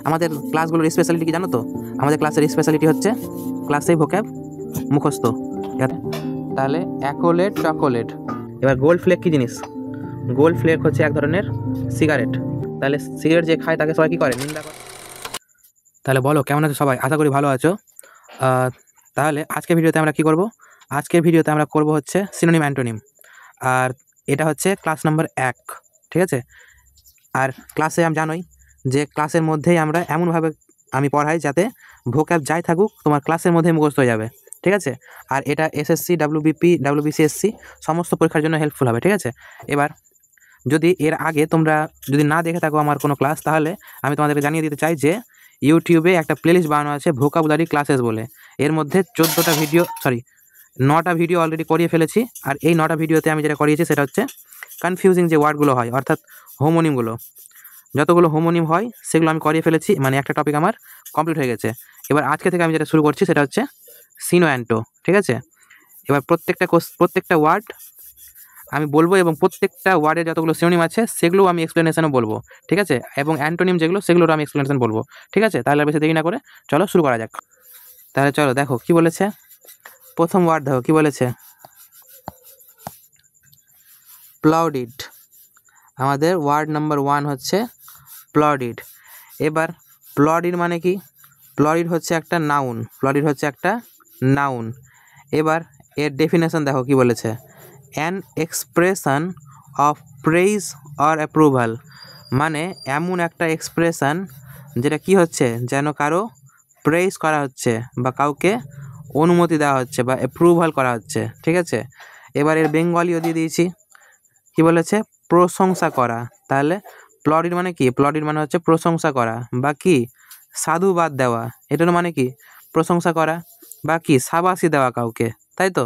আমাদের ক্লাসগুলোর স্পেশালিটি কি জানো তো? আমাদের ক্লাসের স্পেশালিটি হচ্ছে ক্লাসে ভোক্যাব মুখস্থ। তাহলে অ্যাকোলেট, চকোলেট। এবার গোল্ড ফ্লেক কী জিনিস? গোল্ড ফ্লেক হচ্ছে এক ধরনের সিগারেট। তাহলে সিগারেট যে খায় তাকে সবাই কী করে? নিন্দা করে। তাহলে বলো কেমন আছো সবাই? আশা করি ভালো আছো। তাহলে আজকের ভিডিওতে আমরা কি করব? আজকের ভিডিওতে আমরা করব হচ্ছে সিনোনিম অ্যান্টোনিম। আর এটা হচ্ছে ক্লাস নাম্বার 1, ঠিক আছে? আর ক্লাসে আমি জানোই যে ক্লাসের মধ্যেই আমরা এমনভাবে আমি পড়াই যাতে ভোক্যাব যাই থাকুক তোমার ক্লাসের মধ্যেই মুখস্থ হয়ে যাবে, ঠিক আছে? আর এটা এসএসসি, ডাব্লিউবিপি, ডাব্লিউবিসিএসসি সমস্ত পরীক্ষার জন্য হেল্পফুল হবে, ঠিক আছে? এবার যদি এর আগে তোমরা যদি না দেখে থাকো আমার কোনো ক্লাস, তাহলে আমি তোমাদেরকে জানিয়ে দিতে চাই যে ইউটিউবে একটা প্লেলিস্ট বানানো আছে ভোকাবুলারি ক্লাসেস বলে। এর মধ্যে 9টা ভিডিও অলরেডি করিয়ে ফেলেছি। আর এই 9টা ভিডিওতে আমি যেটা করিয়েছি সেটা হচ্ছে কনফিউজিং যে ওয়ার্ডগুলো হয়, অর্থাৎ হোমোনিমগুলো, যতগুলো হোমোনিম হয় সেগুলো আমি করিয়ে ফেলেছি। মানে একটা টপিক আমার কমপ্লিট হয়ে গেছে। এবার আজকে থেকে আমি যেটা শুরু করছি সেটা হচ্ছে সিনো অ্যান্টো, ঠিক আছে? এবার প্রত্যেকটা ওয়ার্ড আমি বলবো এবং প্রত্যেকটা ওয়ার্ডের যতগুলো সিনোনিম আছে সেগুলো আমি এক্সপ্লেনেশনও বলবো, ঠিক আছে? এবং অ্যান্টোনিম যেগুলো সেগুলোর আমি এক্সপ্লেনেশন বলবো, ঠিক আছে? তাহলে আর বেশি দেরি না করে চলো শুরু করা যাক। তাহলে চলো দেখো কি বলেছে। প্রথম ওয়ার্ড দেখো কি বলেছে, প্লাউডিড। আমাদের ওয়ার্ড নাম্বার 1 হচ্ছে প্লাউডিড। এবার প্লাউডিড মানে কি? প্লাউডিড হচ্ছে একটা নাউন। প্লাউডিড হচ্ছে একটা নাউন। এবার এর ডেফিনেশন দেখো কি বলেছে, an expression of praise or approval. মানে এমন একটা এক্সপ্রেশন যেটা কি হচ্ছে, যেন কারো প্রেইজ করা হচ্ছে বা কাউকে অনুমতি দেওয়া হচ্ছে বা অ্যাপ্রুভাল করা হচ্ছে, ঠিক আছে? এবার এর বেঙ্গলিও দিয়ে দিয়েছি, কি বলেছে, প্রশংসা করা। তাহলে প্লডিড মানে কি? প্লডিড মানে হচ্ছে প্রশংসা করা বা কি সাধুবাদ দেওয়া। এটার মানে কি? প্রশংসা করা বা কি সাবাসি দেওয়া কাউকে, তাই তো?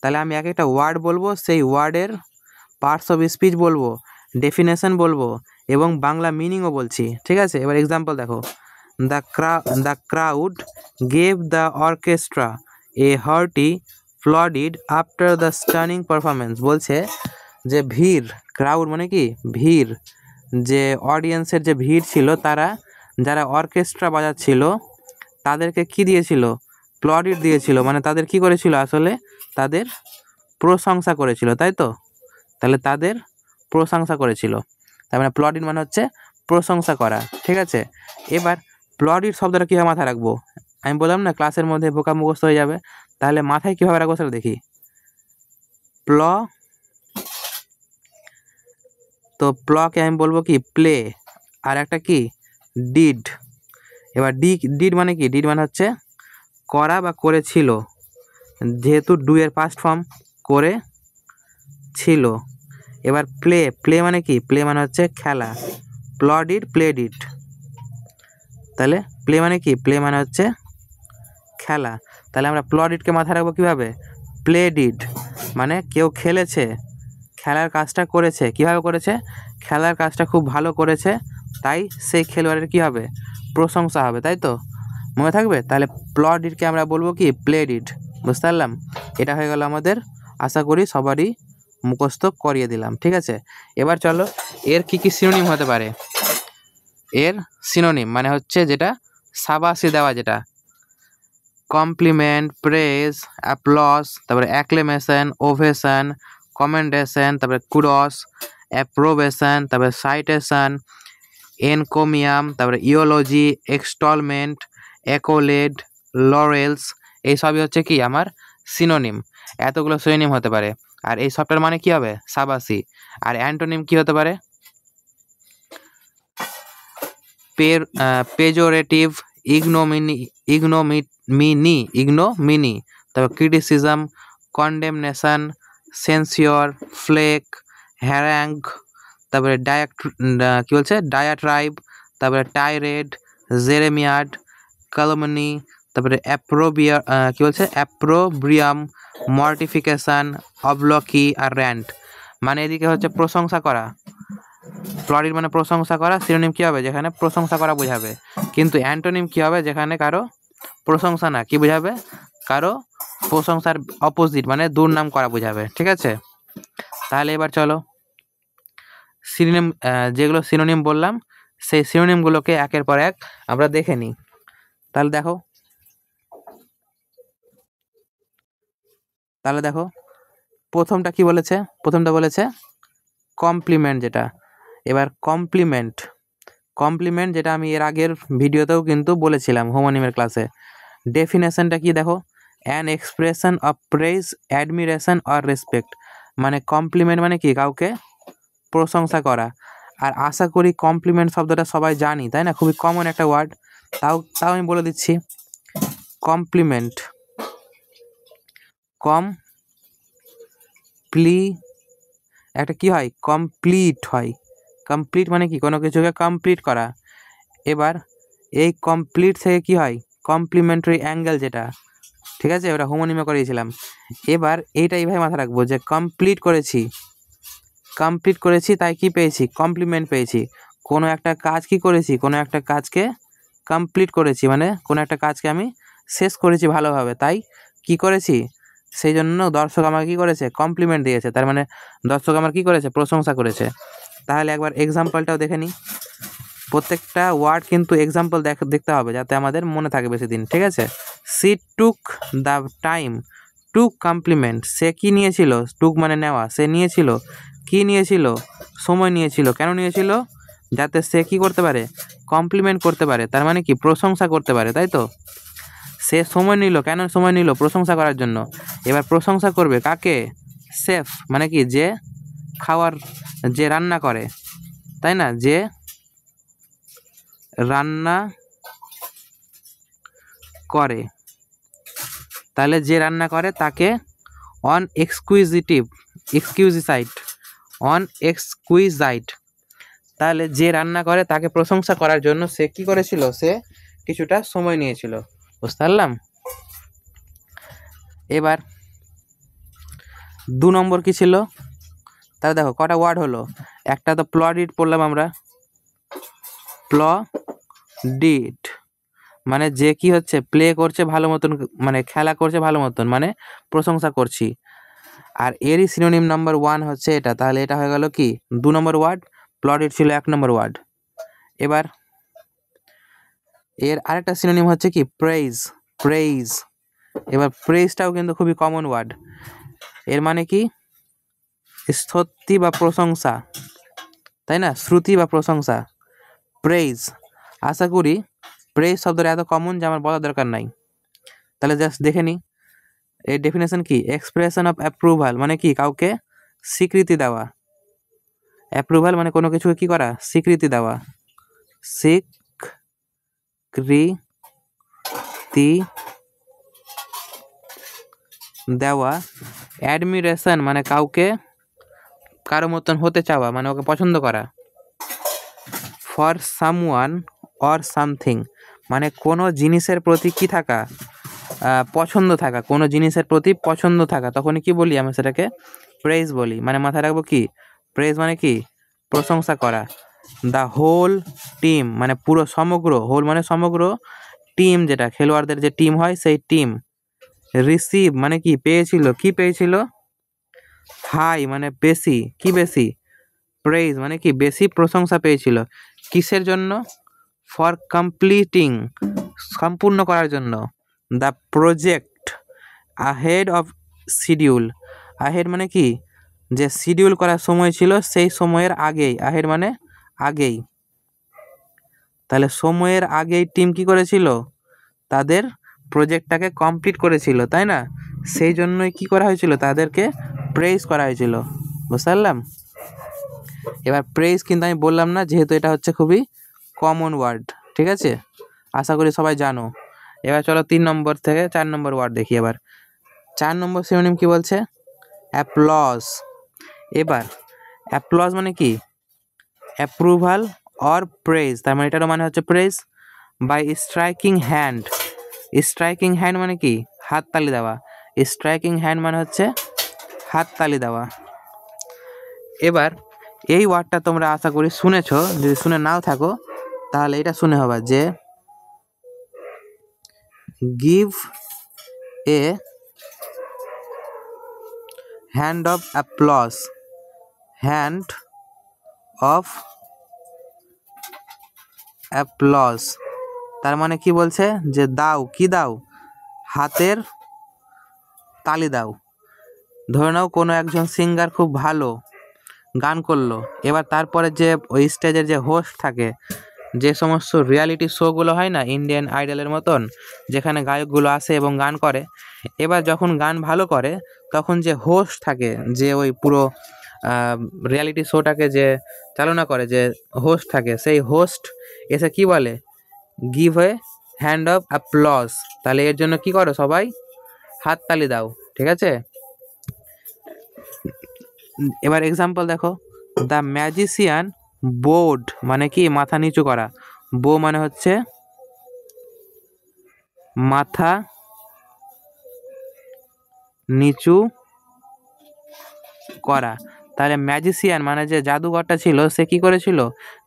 তাহলে আমি এক একটা ওয়ার্ড বলবো, সেই ওয়ার্ডের পার্টস অফ স্পিচ বলবো, ডেফিনেশন বলবো এবং বাংলা মিনিংও বলছি, ঠিক আছে? এবার এক্সাম্পল দেখো, the crowd gave the orchestra a hearty plaudit after the stunning performance. বলছে যে ভিড়, ক্রাউড মানে কি ভিড়, যে অডিয়েন্সের যে ভিড় ছিল তারা যারা অর্কেস্ট্রা বাজাচ্ছিল তাদেরকে কি দিয়েছিল? প্লডিড দিয়েছিল। মানে তাদের কি করেছিল? আসলে তাদের প্রশংসা করেছিল, তাই তো? তাহলে তাদের প্রশংসা করেছিল। তার মানে প্লডিড মানে হচ্ছে প্রশংসা করা, ঠিক আছে? এবার প্লডিড শব্দটা কীভাবে মাথায় রাখবো? আমি বললাম না ক্লাসের মধ্যে ভোকাব মুখস্থ হয়ে যাবে। তাহলে মাথায় কীভাবে রাখবো সেটা দেখি। তো প্লকে আমি বলবো কি প্লে, আর একটা কি ডিড। এবার ডিড মানে কি? ডিড মানে হচ্ছে করা বা করেছিল, যেহেতু ডু এর পাস্ট ফর্ম করে ছিল। এবার প্লে মানে কি? প্লে মানে হচ্ছে খেলা, প্লডিড প্লেডিড। তাহলে প্লে মানে কি? প্লে মানে হচ্ছে খেলা। তাহলে আমরা প্লডিডকে মাথায় রাখবো কীভাবে? প্লেডিড মানে কেউ খেলেছে, খেলার কাজটা করেছে। কিভাবে করেছে? খেলার কাজটা খুব ভালো করেছে, তাই সেই খেলোয়াড়ের কী হবে? প্রশংসা হবে, তাই তো? মনে থাকবে? তাহলে প্লডিডকে আমরা বলবো কি প্লেডিড। বুঝতে পারলাম? এটা হয়ে গেল আমাদের, আশা করি সবারই মুখস্থ করিয়ে দিলাম, ঠিক আছে? এবার চলো এর কি কি সিনোনিম হতে পারে। এর সিনোনিম মানে হচ্ছে যেটা সাবাসি দেওয়া, যেটা কমপ্লিমেন্ট, প্রেজ, অ্যাপ্লস, তারপরে অ্যাক্লেমেশন, ওভেশন, কমেন্ডেশন, তারপরে কুডস, অ্যাপ্রোবেশন, তারপরে সাইটেশন, এনকোমিয়াম, তারপরে ইওলজি, এক্সটলমেন্ট, অ্যাকোলেড, লরেলস। এই সবই হচ্ছে কি আমার সিনোনিম। এতগুলো সিনোনিম হতে পারে। আর এই সবটার মানে কি হবে? সাবাসি। আর অ্যান্টোনিম কি হতে পারে? পেজোরেটিভ, ইগনোমিনি, তারপর ক্রিটিসিজম, কন্ডেমনেশন, সেন্সিওর, ফ্লেক, হ্যারাঙ্গ, তারপরে কি বলছে ডায়াট্রাইব, তারপরে টাইরেড, জেরেমিয়াড, ক্যালমনি, তারপরে কি বলছে অ্যাপ্রোব্রিয়াম, মর্টিফিকেশন, অবলকি আর র্যান্ট। মানে এদিকে হচ্ছে প্রশংসা করা, প্লডিড মানে প্রশংসা করা। সিনোনিম কী হবে? যেখানে প্রশংসা করা বোঝাবে। কিন্তু অ্যান্টোনিম কী হবে? যেখানে কারো প্রশংসা না, কি বোঝাবে? কারো প্রশংসার অপোজিট মানে দুর্নাম করা বোঝাবে, ঠিক আছে? তাহলে এবার চলো সিনোনিম, যেগুলো সিনোনিম বললাম সেই সিনোনিমগুলোকে একের পর এক আমরা দেখে নিই। তাহলে দেখো প্রথমটা কি বলেছে, প্রথমটা বলেছে কমপ্লিমেন্ট, যেটা এবার কমপ্লিমেন্ট যেটা আমি এর আগের ভিডিওতেও কিন্তু বলেছিলাম হোমোনিমের ক্লাসে। ডেফিনেশনটা কি দেখো, an expression of praise, admiration or respect. মানে কমপ্লিমেন্ট মানে কি, কাউকে প্রশংসা করা। আর আশা করি কমপ্লিমেন্ট শব্দটা সবাই জানি, তাই না? খুবই কমন একটা ওয়ার্ড, তাও আমি বলে দিচ্ছি। কমপ্লিমেন্ট, একটা কি হয়, কমপ্লিট হয়। কমপ্লিট মানে কি, কোনো কিছুকে কমপ্লিট করা। এবার এই কমপ্লিট থেকে কি হয়, কমপ্লিমেন্টারি অ্যাঙ্গেল যেটা, ঠিক আছে, ওটা হোমোনিমে করিয়েছিলাম। এবার এইভাবে মাথা রাখবো যে কমপ্লিট করেছি তাই কি পেয়েছি, কমপ্লিমেন্ট পেয়েছি। কোনো একটা কাজ কি করেছি, কোনো একটা কাজকে কমপ্লিট করেছি, মানে কোনো একটা কাজকে আমি শেষ করেছি ভালোভাবে, তাই কি করেছি, সেই জন্য দর্শক আমাকে কি করেছে, কমপ্লিমেন্ট দিয়েছে। তার মানে দর্শক আমার কি করেছে, প্রশংসা করেছে। তাহলে একবার এক্সাম্পলটাও দেখে নিই। প্রত্যেকটা ওয়ার্ড কিন্তু এক্সাম্পল দেখতে হবে, যাতে আমাদের মনে থাকে বেশি দিন, ঠিক আছে। She took the time to compliment. সে কি নিয়েছিল, টুক মানে নেওয়া, সে নিয়েছিল, কি নিয়েছিল, সময় নিয়েছিল। কেন নিয়েছিল, যাতে সে কি করতে পারে, কমপ্লিমেন্ট করতে পারে, তার মানে কি, প্রশংসা করতে পারে, তাই তো। সে সময় নিল, কেন সময় নিল, প্রশংসা করার জন্য। এবার প্রশংসা করবে কাকে, শেফ মানে কি, যে খাওয়ার, যে রান্না করে, তাই না, যে রান্না করে। তাহলে যে রান্না করে তাকে অন এক্সকুইজাইট। তাহলে যে রান্না করে তাকে প্রশংসা করার জন্য সে কি করেছিল, সে কিছুটা সময় নিয়েছিল। বুঝতে পারলাম। এবার 2 নম্বর কি ছিল, তাহলে দেখো কটা ওয়ার্ড হলো। একটা তো প্লডিড পড়লাম আমরা, প্লডিড মানে যে কি হচ্ছে, প্লে করছে ভালো মতন, মানে খেলা করছে ভালো মতন, মানে প্রশংসা করছি। আর এরই সিনোনিম নাম্বার 1 হচ্ছে এটা। তাহলে এটা হয়ে গেল কি, 2 নম্বর ওয়ার্ড, প্লডিড ছিল 1 নম্বর ওয়ার্ড। এবার এর আরেকটা সিনোনিম হচ্ছে কি, প্রেইজ। এবার প্রেইজটাও কিন্তু খুবই কমন ওয়ার্ড। এর মানে কি, স্তুতি বা প্রশংসা, তাই না, শ্রুতি বা প্রশংসা, প্রেইজ। আশা করি প্রেইজ শব্দটা এত কমন যে আমার বলার দরকার নাই। তাহলে জাস্ট দেখে নিই এর ডেফিনেশন কি, এক্সপ্রেশন অফ অ্যাপ্রুভাল মানে কি, কাউকে স্বীকৃতি দেওয়া। অ্যাপ্রুভাল মানে কোনো কিছু কি করা, স্বীকৃতি দেওয়া, স্বীকৃতি দেওয়া। অ্যাডমিরেশন মানে কারো মতন হতে চাওয়া, মানে ওকে পছন্দ করা। ফর সামওয়ান অর সামথিং মানে কোনো জিনিসের প্রতি কি থাকা, পছন্দ থাকা, কোনো জিনিসের প্রতি পছন্দ থাকা, তখনই কি বলি, আমি সেটাকে প্রেজ বলি। মানে মাথায় রাখবো কি, প্রেজ মানে কি, প্রশংসা করা। দ্য হোল টিম মানে পুরো, হোল মানে সমগ্র, টিম যেটা খেলোয়াড়দের যে টিম হয় সেই টিম। রিসিভ মানে কি, পেয়েছিল, হাই মানে বেশি, কি বেশি, প্রেজ মানে কি, বেশি প্রশংসা পেয়েছিল। কিসের জন্য, ফর কমপ্লিটিং সম্পূর্ণ করার জন্য, the project ahead of schedule. Ahead মানে কি, যে শিডিউল করার সময় ছিল সেই সময়ের আগেই, আহেড মানে আগেই। তাহলে সময়ের আগেই টিম কি করেছিল, তাদের প্রজেক্টটাকে কমপ্লিট করেছিল, তাই না। সেই জন্যই কি করা হয়েছিল, তাদেরকে প্রেইজ করা হয়েছিল। বুঝতে পারলাম। এবার প্রেইজ কিন্তু আমি বললাম না, যেহেতু এটা হচ্ছে খুবই কমন ওয়ার্ড, ঠিক আছে, আশা করি সবাই জানো। এবার চলো 3 নম্বর থেকে 4 নম্বর ওয়ার্ড দেখি। এবার 4 নম্বর সিনোনিম কি বলছে, অ্যাপ্লজ। এবার অ্যাপ্লজ মানে কি, অ্যাপ্রুভাল অর প্রেজ, তার মানে এটারও মানে হচ্ছে প্রেজ। বাই স্ট্রাইকিং হ্যান্ড মানে কি, হাততালি দেওয়া। স্ট্রাইকিং হ্যান্ড মানে হচ্ছে হাততালি দেওয়া। এবার এই ওয়ার্ডটা তোমরা আশা করি শুনেছো, যদি শুনে নাও থাকো তাহলে এটা শুনে হবে যে give a hand of applause, hand of applause, তার মানে কি বলছে যে দাও, কি দাও, হাতের তালি দাও। ধরে নাও কোনো একজন সিঙ্গার খুব ভালো গান করলো, এবার তারপরে যে ওই স্টেজের যে হোস্ট থাকে, যে সমস্ত রিয়ালিটি শোগুলো হয় না ইন্ডিয়ান আইডলের মতন, যেখানে গায়কগুলো আসে এবং গান করে, এবার যখন গান ভালো করে তখন যে হোস্ট থাকে, যে ওই পুরো রিয়ালিটি শোটাকে যে চালনা করে, যে হোস্ট থাকে, সেই হোস্ট এসে কি বলে, give a hand of applause. তাহলে এর জন্য কি করো, সবাই হাততালি দাও, ঠিক আছে। এবার এক্সাম্পল দেখো, দ্য ম্যাজিশিয়ান বোর্ড মানে কি মাথা নিচু করা, বো মানে হচ্ছে মাথা নিচু করা। তাহলে ম্যাজিশিয়ান মানে যে জাদুঘরটা ছিল, সে কি করেছিল,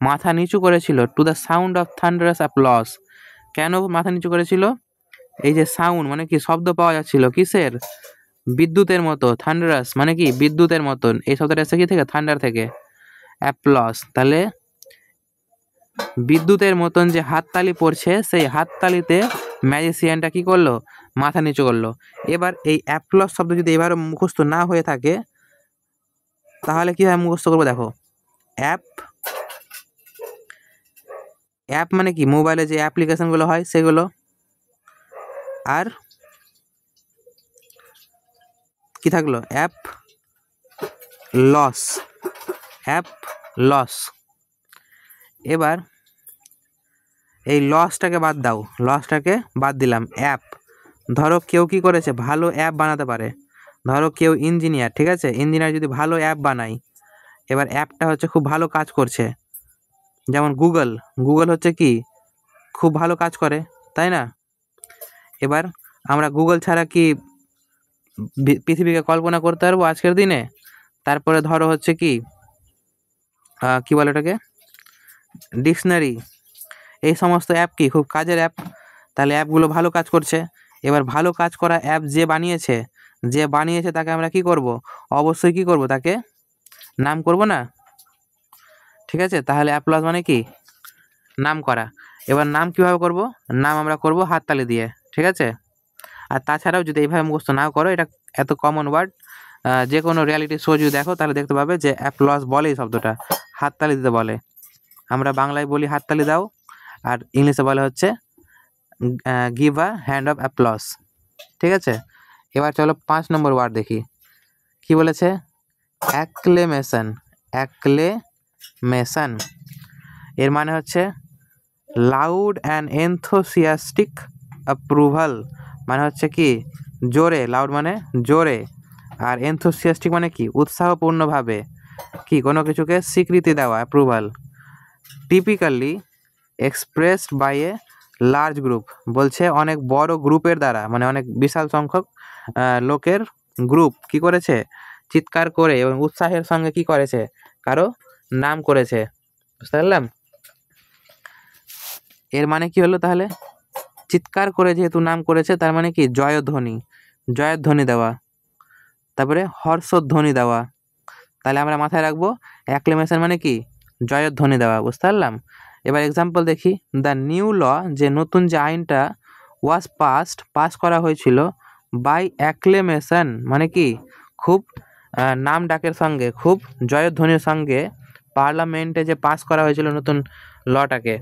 মাথা নিচু করেছিল to the sound of thunderous applause. কেন মাথা নিচু করেছিল, এই যে সাউন্ড মানে কি শব্দ পাওয়া যাচ্ছিল, কিসের, বিদ্যুতের মতো, থান্ডারাস মানে কি বিদ্যুতের মতন, এই শব্দটা এসে কি থেকে, থান্ডার থেকে, অ্যাপ্লজ। তাহলে বিদ্যুতের মতন যে হাততালি পড়ছে, সেই হাততালিতে ম্যাজিশিয়ানটা কি করলো, মাথা নিচু করলো। এবার এই অ্যাপ্লজ শব্দ যদি এবারও মুখস্থ না হয়ে থাকে, তাহলে কীভাবে মুখস্থ করবো, দেখো, অ্যাপ, অ্যাপ মানে কি মোবাইলে যে অ্যাপ্লিকেশনগুলো হয় সেগুলো, আর কি থাকলো, অ্যাপ লস, অ্যাপ লস। এবার এই লসটাকে বাদ দাও, লসটাকে বাদ দিলাম, অ্যাপ। ধরো কেউ কি করেছে, ভালো অ্যাপ বানাতে পারে, ধরো কেউ ইঞ্জিনিয়ার, ঠিক আছে, ইঞ্জিনিয়ার যদি ভালো অ্যাপ বানায়, এবার অ্যাপটা হচ্ছে খুব ভালো কাজ করছে, যেমন গুগল, গুগল হচ্ছে কি খুব ভালো কাজ করে, তাই না। এবার আমরা গুগল ছাড়া কি পৃথিবীকে কল্পনা করতে পারবো আজকের দিনে। তারপরে ধরো হচ্ছে কি কি বলে ওটাকে, ডিকশনারি, এই সমস্ত অ্যাপ কি খুব কাজের অ্যাপ, তাহলে অ্যাপগুলো ভালো কাজ করছে। এবার ভালো কাজ করা অ্যাপ যে বানিয়েছে তাকে আমরা কি করব, অবশ্যই কি করব, তাকে নাম করব না, ঠিক আছে। তাহলে অ্যাপ্লজ মানে কি নাম করা। এবার নাম কিভাবে করব, নাম আমরা করব হাততালি দিয়ে, ঠিক আছে। আর তাছাড়াও যদি এইভাবে মুখস্থ নাও করো, এটা এত কমন ওয়ার্ড, যে কোনো রিয়ালিটি শো যদি দেখো তাহলে দেখতে পাবে যে অ্যাপ্লজ বলে এই শব্দটা, হাততালি দিতে বলে। আমরা বাংলায় বলি হাততালি দাও, আর ইংলিশে বলে হচ্ছে give a hand of applause, ঠিক আছে। এবার চলো 5 নম্বর ওয়ার্ড দেখি, কি বলেছে, অ্যাক্লেমেশন, অ্যাক্লেমেশন এর মানে হচ্ছে লাউড অ্যান্ড এনথোসিয়াস্টিক অ্যাপ্রুভাল, মানে হচ্ছে কি জোরে, লাউড মানে জোরে, আর এনথোসিয়াস্টিক মানে কি উৎসাহপূর্ণভাবে কি কোনো কিছুকে স্বীকৃতি দেওয়া, approval. Typically expressed by a large group, বলছে অনেক বড় গ্রুপের দ্বারা, মানে অনেক বিশাল সংখ্যক লোকের গ্রুপ কি করেছে, চিৎকার করে এবং উৎসাহের সঙ্গে কি করেছে, কারো নাম করেছে, বুঝতে পারলাম। এর মানে কি হলো, তাহলে চিৎকার করে যেহেতু নাম করেছে, তার মানে কি জয়ধ্বনি, জয়ধ্বনি দেওয়া, তারপরে হর্ষধ্বনি দেওয়া। তাহলে আমরা মাথায় রাখবো অ্যাক্লেমেশন মানে কি জয়ধ্বনি দেওয়া, বুঝতে পারলাম। এবার এক্সাম্পল দেখি, দ্য নিউ ল, যে নতুন যে আইনটা, ওয়াজ পাস করা হয়েছিল বাই অ্যাক্লেমেশন, মানে কি খুব নাম ডাকের সঙ্গে, খুব জয়ধ্বনির সঙ্গে পার্লামেন্টে যে পাস করা হয়েছিল নতুন লটাকে,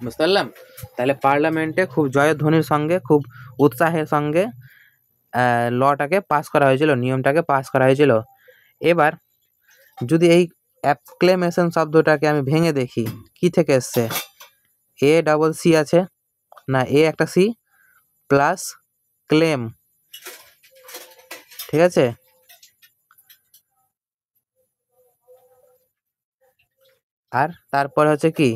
বুঝতে পারলাম। তাহলে পার্লামেন্টে খুব জয়ধ্বনির সঙ্গে, খুব উৎসাহের সঙ্গে লটাকে পাস করা হয়েছিল, নিয়মটাকে পাস করা হয়েছিল। এবার যদি এই অ্যাক্লেমেশন শব্দটাকে আমি ভেঙে দেখি, কি থেকে এসছে, এ ডাবল সি আছে না, এ একটা সি প্লাস ক্লেম, ঠিক আছে। আর তারপরে হচ্ছে কি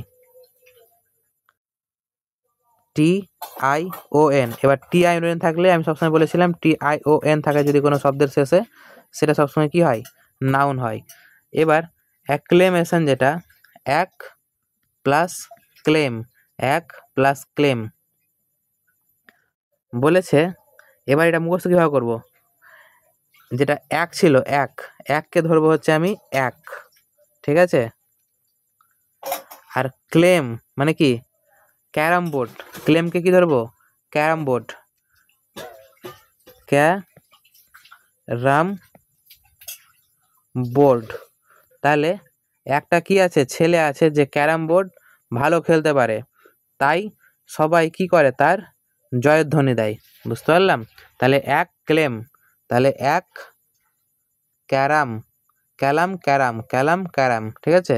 TION। এবার TION থাকলে আমি সবসময় বলেছিলাম TION থাকে যদি কোনো শব্দের শেষে, সেটা সবসময় কি হয়, নাউন হয়। এবার অ্যাক্লেমেশন যেটা, এক প্লাস ক্লেম, এক প্লাস ক্লেম বলেছে। এবার এটা মুখস্থ কীভাবে করবো, যেটা এক ছিল, এককে ধরবো হচ্ছে আমি এক, ঠিক আছে। আর ক্লেম মানে কি ক্যারাম বোর্ড, ক্লেমকে কি ধরবো ক্যারাম বোর্ড, ক্যারাম বোর্ড। তাহলে একটা কি আছে ছেলে আছে যে ক্যারাম বোর্ড ভালো খেলতে পারে, তাই সবাই কি করে তার জয়ধ্বনি দেয়, বুঝতে পারলাম। তাহলে এক ক্লেম, তাহলে এক ক্যারাম, ক্যালাম ক্যারাম, ক্যালাম ক্যারাম, ঠিক আছে।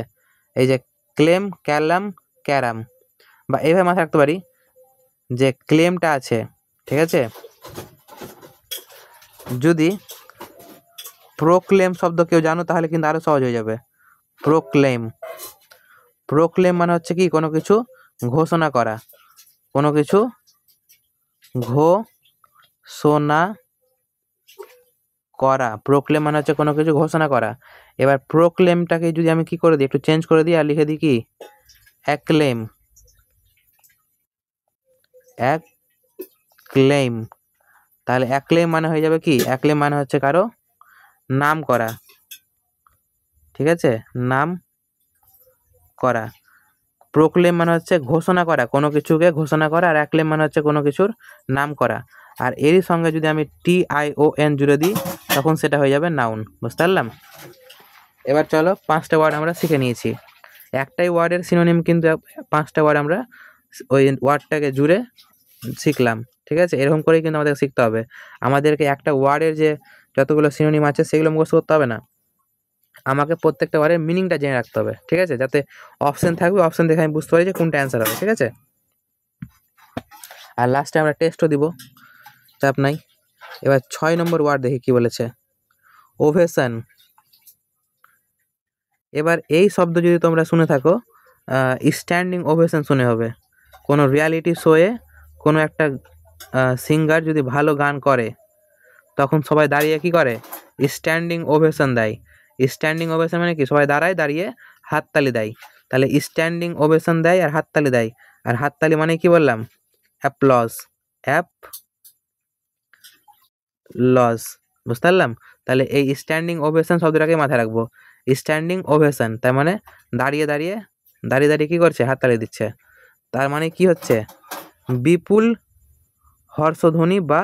এই যে ক্লেম ক্যালাম ক্যারাম, বা এইভাবে মাথায় রাখতে পারি যে ক্লেমটা আছে, ঠিক আছে। যদি প্রোক্লেম শব্দ কেউ জানো তাহলে কিন্তু আরো সহজ হয়ে যাবে। প্রোক্লেম, প্রোক্লেম মানে হচ্ছে কি কোনো কিছু ঘোষণা করা, কোনো কিছু ঘোষণা করা, প্রোক্লেম মানে হচ্ছে কোনো কিছু ঘোষণা করা। এবার প্রোক্লেমটাকে যদি আমি কি করে দিই, একটু চেঞ্জ করে দিই আর লিখে দিই কি অ্যাক্লেম, অ্যাক্লেম। তাহলে অ্যাক্লেম মানে হয়ে যাবে কি, অ্যাক্লেম মানে হচ্ছে কারো নাম করা, ঠিক আছে, নাম করা। প্রোক্লেম মানে হচ্ছে ঘোষণা করা, কোনো কিছুকে ঘোষণা করা, আর অ্যাক্লেম মানে হচ্ছে কোনো কিছুর নাম করা। আর এরই সঙ্গে যদি আমি TION জুড়ে দিই তখন সেটা হয়ে যাবে নাউন, বুঝতে পারলাম। এবার চলো 5টা ওয়ার্ড আমরা শিখে নিয়েছি, একটাই ওয়ার্ডের সিনোনিম কিন্তু 5টা ওয়ার্ড আমরা ওই ওয়ার্ডটাকে জুড়ে শিখলাম, ঠিক আছে। এরকম করেই কিন্তু আমাদের শিখতে হবে, আমাদেরকে একটা ওয়ার্ডের যে যতগুলো সিনোনিম আছে সেগুলো মুখস্থ করতে হবে না, আমাকে প্রত্যেকটা ওয়ার্ডের মিনিংটা জেনে রাখতে হবে, ঠিক আছে, যাতে অপশন থাকবে, অপশন দেখে আমি বুঝতে পারি যে কোনটা অ্যান্সার হবে, ঠিক আছে। আর লাস্টে আমরা টেস্টও দিব, চাপ নাই। এবার 6 নম্বর ওয়ার্ড দেখি কি বলেছে, ওভেশন। এবার এই শব্দ যদি তোমরা শুনে থাকো, স্ট্যান্ডিং ওভেশন শুনে হবে। কোনো রিয়ালিটি শোয়ে কোনো একটা সিঙ্গার যদি ভালো গান করে তখন সবাই দাঁড়িয়ে কি করে স্ট্যান্ডিং ওভেশন দেয়। স্ট্যান্ডিং ওভেশন মানে কি সবাই দাঁড়ায়, দাঁড়িয়ে হাততালি দেয়। তাহলে স্ট্যান্ডিং ওভেশন দেয় আর হাততালি দেয়, আর হাততালি মানে কি বললাম অ্যাপ্লজ, অ্যাপ্লজ, বুঝতে পারলাম। তাহলে এই স্ট্যান্ডিং ওভেশন শব্দটাকে মাথায় রাখবো, স্ট্যান্ডিং ওভেশন তার মানে দাঁড়িয়ে দাঁড়িয়ে দাঁড়িয়ে দাঁড়িয়ে কি করছে হাততালি দিচ্ছে, তার মানে কি হচ্ছে বিপুল হর্ষধ্বনি বা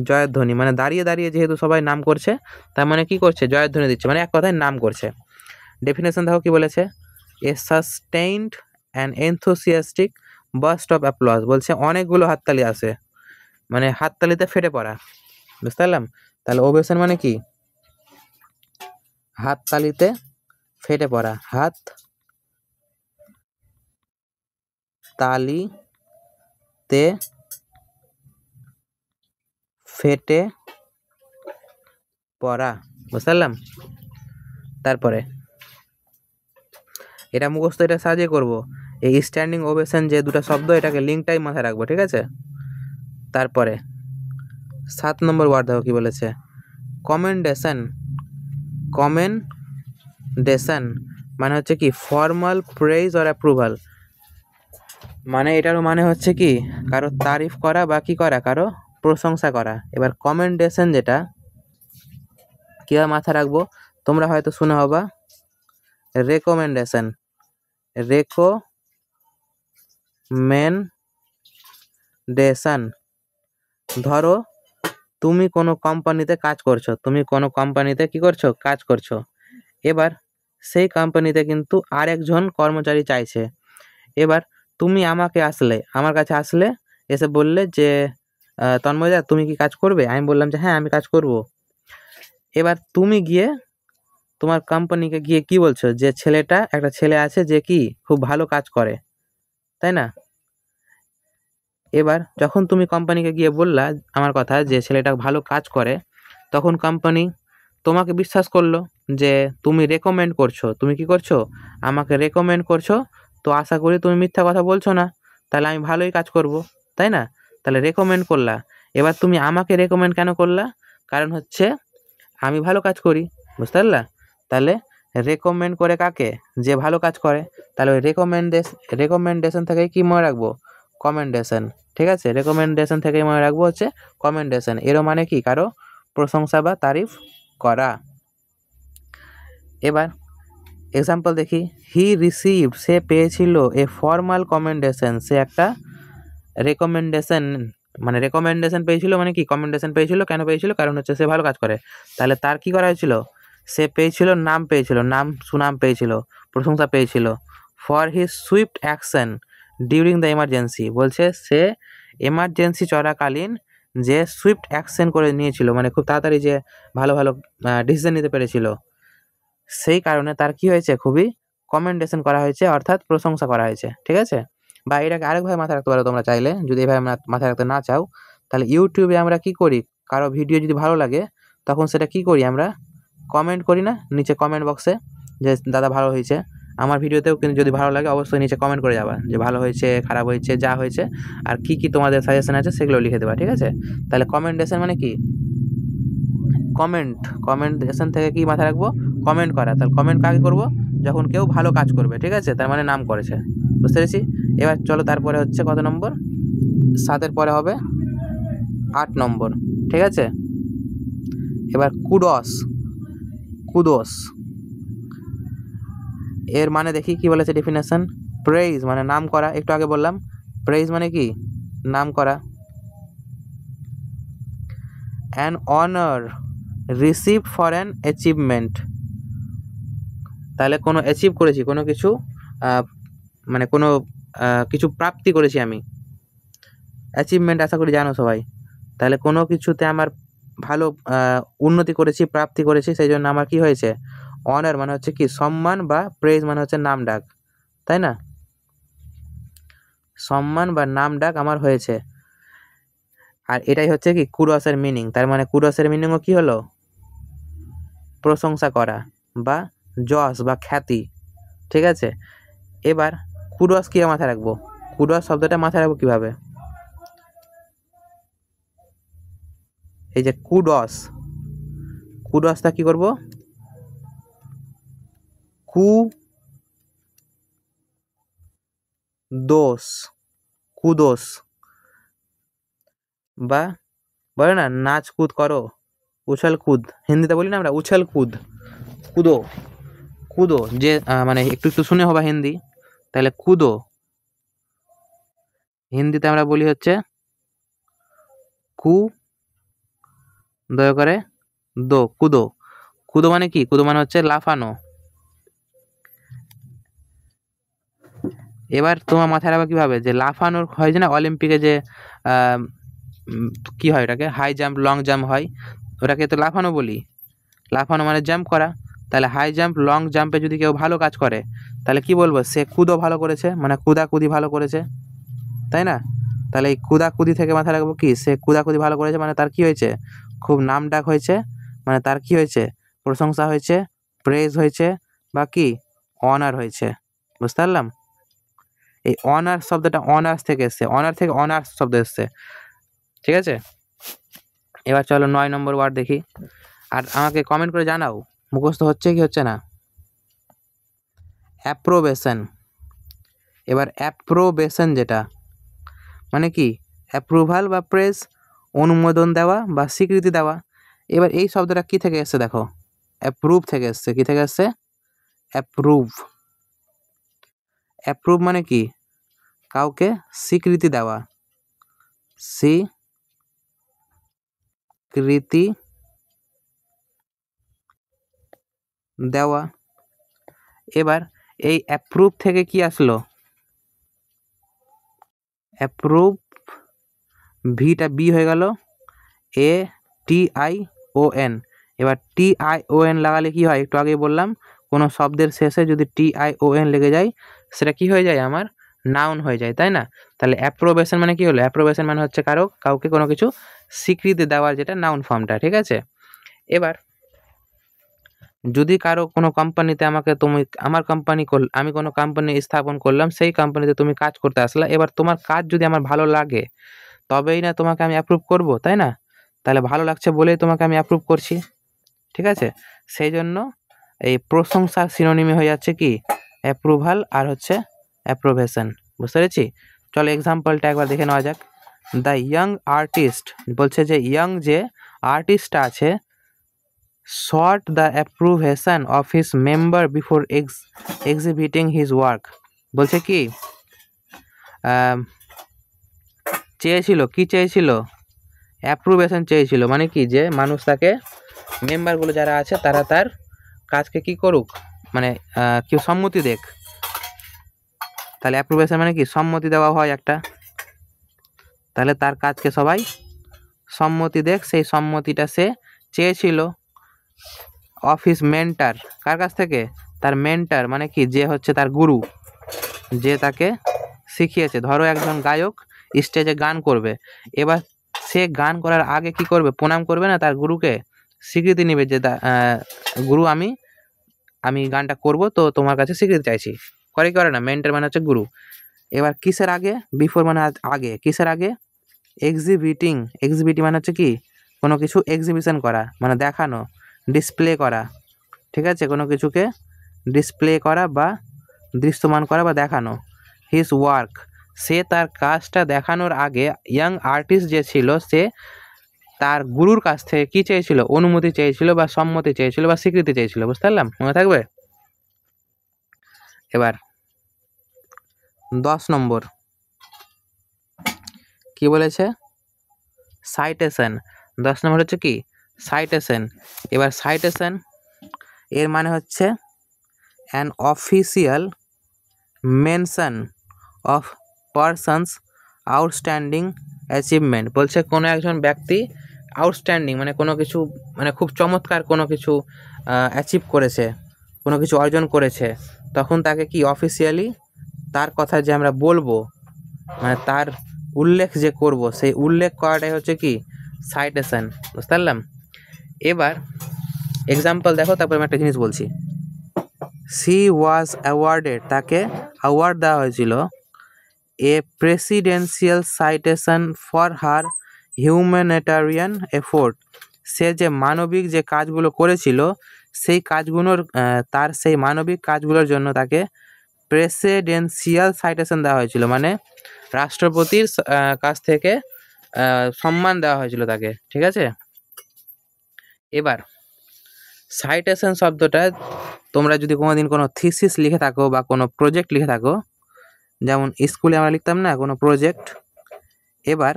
জয়ধ্বনি, মানে দাঁড়িয়ে দাঁড়িয়ে যেহেতু সবাই নাম করছে তার মানে কি করছে জয়ধ্বনি দিচ্ছে, মানে এক কথায় নাম করছে। ডেফিনেশন দেখো কি বলেছে, a sustained and enthusiastic burst of applause, বলছে অনেকগুলো হাততালি আসে, মানে হাততালিতে ফেটে পড়া, বুঝতে পারলাম। তাহলে ওভেশন মানে কি হাততালিতে ফেটে পড়া, হাত তালিতে ফেটে পড়া, বুঝতে পারলাম। তারপরে এটা মুখস্থ, এটা সাহায্য করবো, এই স্ট্যান্ডিং ওভেশন যে দুটো শব্দ এটাকে লিঙ্কটাই মাথায় রাখবো, ঠিক আছে। তারপরে 7 নম্বর ওয়ার্ড দেখো কি বলেছে, কমেন্ডেশন। কমেন্ডেশন মানে হচ্ছে কি ফর্মাল প্রেইজ অর অ্যাপ্রুভাল, মানে এটারও মানে হচ্ছে কি কারো তারিফ করা বা কি করা কারো প্রশংসা করা। এবার কমেন্ডেশন যেটা কীভাবে মাথায় রাখবো, তোমরা হয়তো শুনে হবা রেকমেন্ডেশন, রেকমেন্ডেশন। ধরো তুমি কোনো কোম্পানিতে কাজ করছো, তুমি কোনো কোম্পানিতে কি করছো কাজ করছো, এবার সেই কোম্পানিতে কিন্তু আরেকজন কর্মচারী চাইছে। এবার তুমি আমাকে আসলে আমার কাছে আসলে এসে বললে যে তন্ময়দা তুমি কি কাজ করবে, আমি বললাম যে হ্যাঁ আমি কাজ করব। এবার তুমি গিয়ে তোমার কোম্পানিকে গিয়ে কি বলছো যে একটা ছেলে আছে যে কি খুব ভালো কাজ করে, তাই না। এবার যখন তুমি কোম্পানিকে গিয়ে বললা আমার কথা যে ছেলেটা ভালো কাজ করে, তখন কোম্পানি তোমাকে বিশ্বাস করলো যে তুমি রেকমেন্ড করছো, তুমি কি করছো আমাকে রেকমেন্ড করছো, তো আশা করি তুমি মিথ্যা কথা বলছো না, তাহলে আমি ভালোই কাজ করব, তাই না। তাহলে রেকমেন্ড করলা, এবার তুমি আমাকে রেকমেন্ড কেন করলা, কারণ হচ্ছে আমি ভালো কাজ করি, বুঝতে পারলা। তাহলে রেকমেন্ড করে কাকে, যে ভালো কাজ করে, তাহলে ওই রেকমেন্ডেশন থেকে কি মনে রাখবো কমেন্ডেশন, ঠিক আছে। রেকমেন্ডেশন থেকে মনে রাখবো হচ্ছে কমেন্ডেশন, এরও মানে কি কারো প্রশংসা বা তারিফ করা। এবার এক্সাম্পল দেখি, হি রিসিভড, সে পেয়েছিল, এ ফর্মাল কমেন্ডেশন, সে একটা রেকমেন্ডেশন, মানে রেকমেন্ডেশন পেয়েছিল, মানে কি কমেন্ডেশন পেয়েছিল, কেন পেয়েছিল, কারণ হচ্ছে সে ভালো কাজ করে। তাহলে তার কি করা হয়েছিল, সে পেয়েছিল নাম, পেয়েছিল নাম, সুনাম পেয়েছিল, প্রশংসা পেয়েছিল। For his Swift action during the emergency, বলছে সে এমার্জেন্সি চলাকালীন যে সুইফট অ্যাকশন করে নিয়েছিল, মানে খুব তাড়াতাড়ি যে ভালো ভালো ডিসিশন নিতে পেরেছিল, সেই কারণে তার কি হয়েছে, খুবই কমেন্ডেশন করা হয়েছে, অর্থাৎ প্রশংসা করা হয়েছে। ঠিক আছে, বা এটাকে আরেকভাবে মাথায় রাখতে পারো তোমরা চাইলে, যদি এইভাবে মাথায় রাখতে না চাও, তাহলে ইউটিউবে আমরা কি করি, কারো ভিডিও যদি ভালো লাগে তখন সেটা কি করি, আমরা কমেন্ট করি না নিচে কমেন্ট বক্সে, যে দাদা ভালো হয়েছে। আমার ভিডিওতেও কিন্তু যদি ভালো লাগে অবশ্যই নিচে কমেন্ট করে যাবা, যে ভালো হয়েছে, খারাপ হয়েছে, যা হয়েছে, আর কি কি তোমাদের সাজেশন আছে সেগুলো লিখে দেবা। ঠিক আছে, তাহলে কমেন্টেশন মানে কি, কমেন্টেশন থেকে কি মাথায় রাখবো, কমেন্ট করা। তাহলে কমেন্ট কাকে করবো, যখন কেউ ভালো কাজ করবে। ঠিক আছে, তার মানে নাম করেছে, বুঝতে পেরেছি। এবার চলো তারপরে হচ্ছে কত নম্বর, 7-এর পরে হবে 8 নম্বর। ঠিক আছে, এবার কুডস, কুদোস এর মানে দেখি কি বলেছে ডেফিনেশন। প্রেইজ মানে নাম করা, একটু আগে বললাম প্রেইজ মানে কি নাম করা। An honour receive for an achievement, তাহলে কোনো অ্যাচিভ করেছি, কোনো কিছু মানে কোনো কিছু প্রাপ্তি করেছি আমি, অ্যাচিভমেন্ট আশা করি জানো সবাই। তাহলে কোনো কিছুতে আমার ভালো উন্নতি করেছি, প্রাপ্তি করেছি, সেই জন্য আমার কি হয়েছে, অনার মানে হচ্ছে কি সম্মান, বা প্রেজ মানে হচ্ছে নাম ডাক, তাই না, সম্মান বা নাম ডাক আমার হয়েছে। আর এটাই হচ্ছে কি কুডসের মিনিং। তার মানে কুডসের মিনিংও কি হলো, প্রশংসা করা বা যশ বা খ্যাতি। ঠিক আছে, এবার কুডস কি মাথায় রাখবো, কুডস শব্দটা মাথায় রাখবো কিভাবে, এই যে কুডস, কুডসটা কি করব, কুদোস, কুদোস, বা বলে না নাচ কুদ করো, উছল কুদ, হিন্দিতে বলি না আমরা উছল কুদ, কুদো, কুদো যে মানে একটু একটু শুনে হবা হিন্দি, তাহলে কুদো হিন্দিতে আমরা বলি হচ্ছে কু, দয়া করে দো, কুদো। কুদো মানে কি, কুদো মানে হচ্ছে লাফানো। এবার তোমার মাথায় রাখবা কিভাবে, যে লাফানোর হয় যে না অলিম্পিকে যে কি হয় ওটাকে, হাই জাম্প লং জাম্প হয়, ওটাকে তো লাফানো বলি। লাফানো মানে জাম্প করা। তাহলে হাই জাম্প লং জাম্পে যদি কেউ ভালো কাজ করে, তাহলে কি বলবো, সে কুদো ভালো করেছে, মানে কুদাকুদি ভালো করেছে, তাই না। তাহলে এই কুদাকুদি থেকে মাথায় রাখবো কি, সে কুদাকুদি ভালো করেছে, মানে তার কি হয়েছে, খুব নাম ডাক হয়েছে, মানে তার কি হয়েছে, প্রশংসা হয়েছে, প্রেজ হয়েছে, বা কি অনার হয়েছে। বুঝতে পারলাম, এই অনার শব্দটা অনার্স থেকে এসছে, অনার থেকে অনার্স শব্দ এসছে। ঠিক আছে, এবার চলো 9 নম্বর ওয়ার্ড দেখি, আর আমাকে কমেন্ট করে জানাও মুখস্থ হচ্ছে কি হচ্ছে না। অ্যাপ্রোবেশন, এবার অ্যাপ্রোবেশন যেটা মানে কি, অ্যাপ্রুভাল বা প্রেস, অনুমোদন দেওয়া বা স্বীকৃতি দেওয়া। এবার এই শব্দটা কি থেকে এসছে দেখো, অ্যাপ্রুভ থেকে এসছে। কি থেকে এসছে, অ্যাপ্রুভ। অ্যাপ্রুভ মানে কি, কাউকে স্বীকৃতি দেওয়া, স্বীকৃতি দেওয়া। এবার এই অ্যাপ্রুভ থেকে কি আসলো, অ্যাপ্রুভ, ভিটা বি হয়ে গেল, ATION। এবার TION লাগালে কি হয়, একটু আগেই বললাম, কোনো শব্দের শেষে যদি TION লেগে যায় সেটা কি হয়ে যায়, আমার নাউন হয়ে যায়, তাই না। তাহলে অ্যাপ্রোবেশন মানে কি হলো, অ্যাপ্রোবেশন মানে হচ্ছে কাউকে কোনো কিছু স্বীকৃতি দেওয়ার যেটা নাউন ফর্মটা। ঠিক আছে, এবার যদি কারো কোনো কোম্পানিতে আমি কোনো কোম্পানি স্থাপন করলাম, সেই কোম্পানিতে তুমি কাজ করতে আসলা, এবার তোমার কাজ যদি আমার ভালো লাগে তবেই না তোমাকে আমি অ্যাপ্রুভ করব, তাই না। তাহলে ভালো লাগছে বলেই তোমাকে আমি অ্যাপ্রুভ করছি। ঠিক আছে, সেই জন্য এই প্রশংসার সিনোনিমি হয়ে যাচ্ছে কি, অ্যাপ্রুভাল আর হচ্ছে অ্যাপ্রোভেশন। বুঝতে পেরেছি, চলো এক্সাম্পলটা একবার দেখে নেওয়া যাক। দ্য ইয়াং আর্টিস্ট, বলছে যে ইয়াং যে আর্টিস্টটা আছে sought the approbation of his member before exhibiting his work. বলছে কি চেয়েছিল, কি চেয়েছিল? অ্যাপ্রুভেশন চেয়েছিল, মানে কি যে মানুষ তাকে, মেম্বারগুলো যারা আছে তারা তার কাজকে কি করুক, মানে কেউ সম্মতি দেখ। তাহলে অ্যাপ্রুভেশন মানে কি সম্মতি দেওয়া হয় একটা, তাহলে তার কাজকে সবাই সম্মতি দেখ, সেই সম্মতিটা সে চেয়েছিল। অফিস মেন্টার, কার কাছ থেকে? তার মেন্টার মানে কি যে হচ্ছে তার গুরু, যে তাকে শিখিয়েছে। ধরো একজন গায়ক স্টেজে গান করবে, এবার সে গান করার আগে কি করবে? প্রণাম করবে না তার গুরুকে, স্বীকৃতি নেবে যে গুরু আমি গানটা করব, তো তোমার কাছে স্বীকৃতি চাইছি। করে না? মেন্টার মানে হচ্ছে গুরু। এবার কিসের আগে? বিফোর মানে আগে। কিসের আগে? এক্সিবিটিং মানে হচ্ছে কি কোনো কিছু এক্সিবিশন করা, মানে দেখানো, ডিসপ্লে করা। ঠিক আছে, কোনো কিছুকে ডিসপ্লে করা বা দৃশ্যমান করা বা দেখানো। হিজ ওয়ার্ক, সে তার কাজটা দেখানোর আগে ইয়াং আর্টিস্ট যে ছিল সে তার গুরুর কাছ থেকে কি চেয়েছিল? অনুমতি চেয়েছিল বা সম্মতি চেয়েছিল বা স্বীকৃতি চেয়েছিল। বুঝতে পারলাম? মনে থাকবে। এবার 10 নম্বর কি বলেছে? সাইটেশন। 10 নম্বর হচ্ছে কি? সাইটেশন। এবার সাইটেশন এর মানে হচ্ছে an official mention of persons outstanding achievement. বলছে কোনো একজন ব্যক্তি আউটস্ট্যান্ডিং মানে কোনো কিছু, মানে খুব চমৎকার কোনো কিছু অ্যাচিভ করেছে, কোনো কিছু অর্জন করেছে, তখন তাকে কি অফিসিয়ালি তার কথা যে আমরা বলবো, মানে তার উল্লেখ যে করব, সেই উল্লেখ করাটাই হচ্ছে কি সাইটেশন। বুঝতে পারলাম? এবার এক্সাম্পল দেখো, তারপর আমি একটা জিনিস বলছি। সি ওয়াজ অ্যাওয়ার্ডেড, তাকে অ্যাওয়ার্ড দেওয়া হয়েছিল a presidential citation for her humanitarian effort. সে যে মানবিক যে কাজগুলো করেছিল সেই কাজগুলোর তার সেই মানবিক কাজগুলোর জন্য তাকে প্রেসিডেন্সিয়াল সাইটেশন দেওয়া হয়েছিল, মানে রাষ্ট্রপতির কাছ থেকে সম্মান দেওয়া হয়েছিল তাকে। ঠিক আছে, এবার সাইটেশন শব্দটা তোমরা যদি কোনোদিন কোনো থিসিস লিখে থাকো বা কোনো প্রজেক্ট লিখে থাকো, যেমন স্কুলে আমরা লিখতাম না কোনো প্রজেক্ট, এবার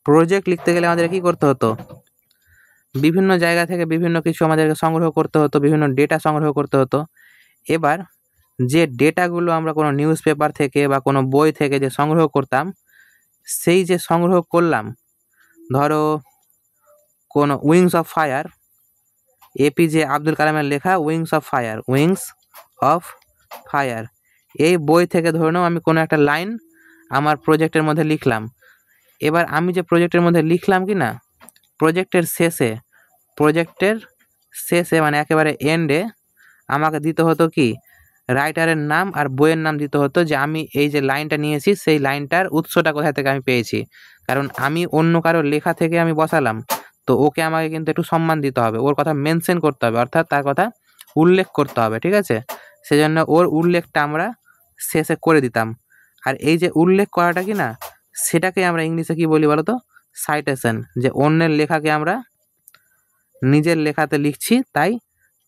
প্রজেক্ট লিখতে গেলে আমাদের কি করতে হতো? বিভিন্ন জায়গা থেকে বিভিন্ন কিছু আমাদেরকে সংগ্রহ করতে হতো, বিভিন্ন ডেটা সংগ্রহ করতে হতো। এবার যে ডেটাগুলো আমরা কোনো নিউজ পেপার থেকে বা কোনো বই থেকে যে সংগ্রহ করতাম, সেই যে সংগ্রহ করলাম, ধরো কোনো wings of fire, APJ Abdul কালামের লেখা উইংস অফ ফায়ার, এই বই থেকে ধরে নাও আমি কোনো একটা লাইন আমার প্রজেক্টের মধ্যে লিখলাম। এবার আমি যে প্রজেক্টের মধ্যে লিখলাম কি না, প্রজেক্টের শেষে মানে একেবারে এন্ডে আমাকে দিতে হতো কি রাইটারের নাম আর বইয়ের নাম দিতে হতো, যে আমি এই যে লাইনটা নিয়েছি সেই লাইনটার উৎসটা কোথা থেকে আমি পেয়েছি। কারণ আমি অন্য কারোর লেখা থেকে আমি বসালাম, তো ওকে আমাকে কিন্তু একটু সম্মান দিতে হবে, ওর কথা মেনশন করতে হবে, অর্থাৎ তার কথা উল্লেখ করতে হবে। ঠিক আছে, সেজন্য ওর উল্লেখটা আমরা শেষে করে দিতাম। আর এই যে উল্লেখ করাটা কি না, সেটাকে আমরা ইংলিশে কি বলি বলো তো? সাইটেশন। যে অন্যের লেখাকে আমরা নিজের লেখাতে লিখছি, তাই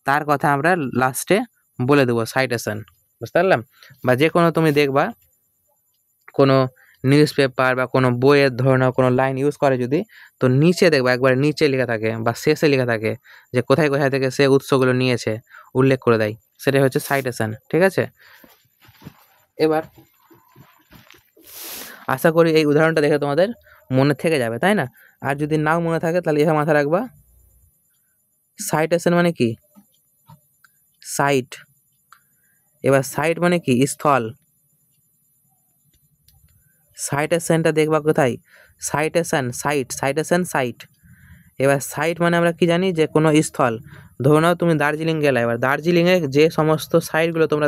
তার কথা আমরা লাস্টে বলে দেবো, সাইটেশন। বুঝতে পারলাম? বা যে কোনো তুমি দেখবা কোনো নিউজ পেপার বা কোনো বইয়ের ধরনের কোনো লাইন ইউজ করে যদি, তো নিচে দেখবা একবারে নিচে লেখা থাকে বা শেষে লেখা থাকে যে কোথায় কোথায় থেকে সে উৎসগুলো নিয়েছে, উল্লেখ করে দেয়, সেটাই হচ্ছে সাইটেশন। ঠিক আছে, এবার আশা করি এই উদাহরণটা দেখে তোমাদের মনে থেকে যাবে, তাই না? আর যদি নাও মনে থাকে তাহলে এভাবে মাথায় রাখবা, সাইটেশন মানে কি? সাইট। এবার সাইট মানে কি? স্থল। সাইটেশনটা দেখবা কোথায়? Citation site. এবার সাইট মানে আমরা কি জানি? যে কোনো স্থল। ধরো নাও তুমি দার্জিলিং গেলে, এবার দার্জিলিংয়ে যে সমস্ত সাইটগুলো তোমরা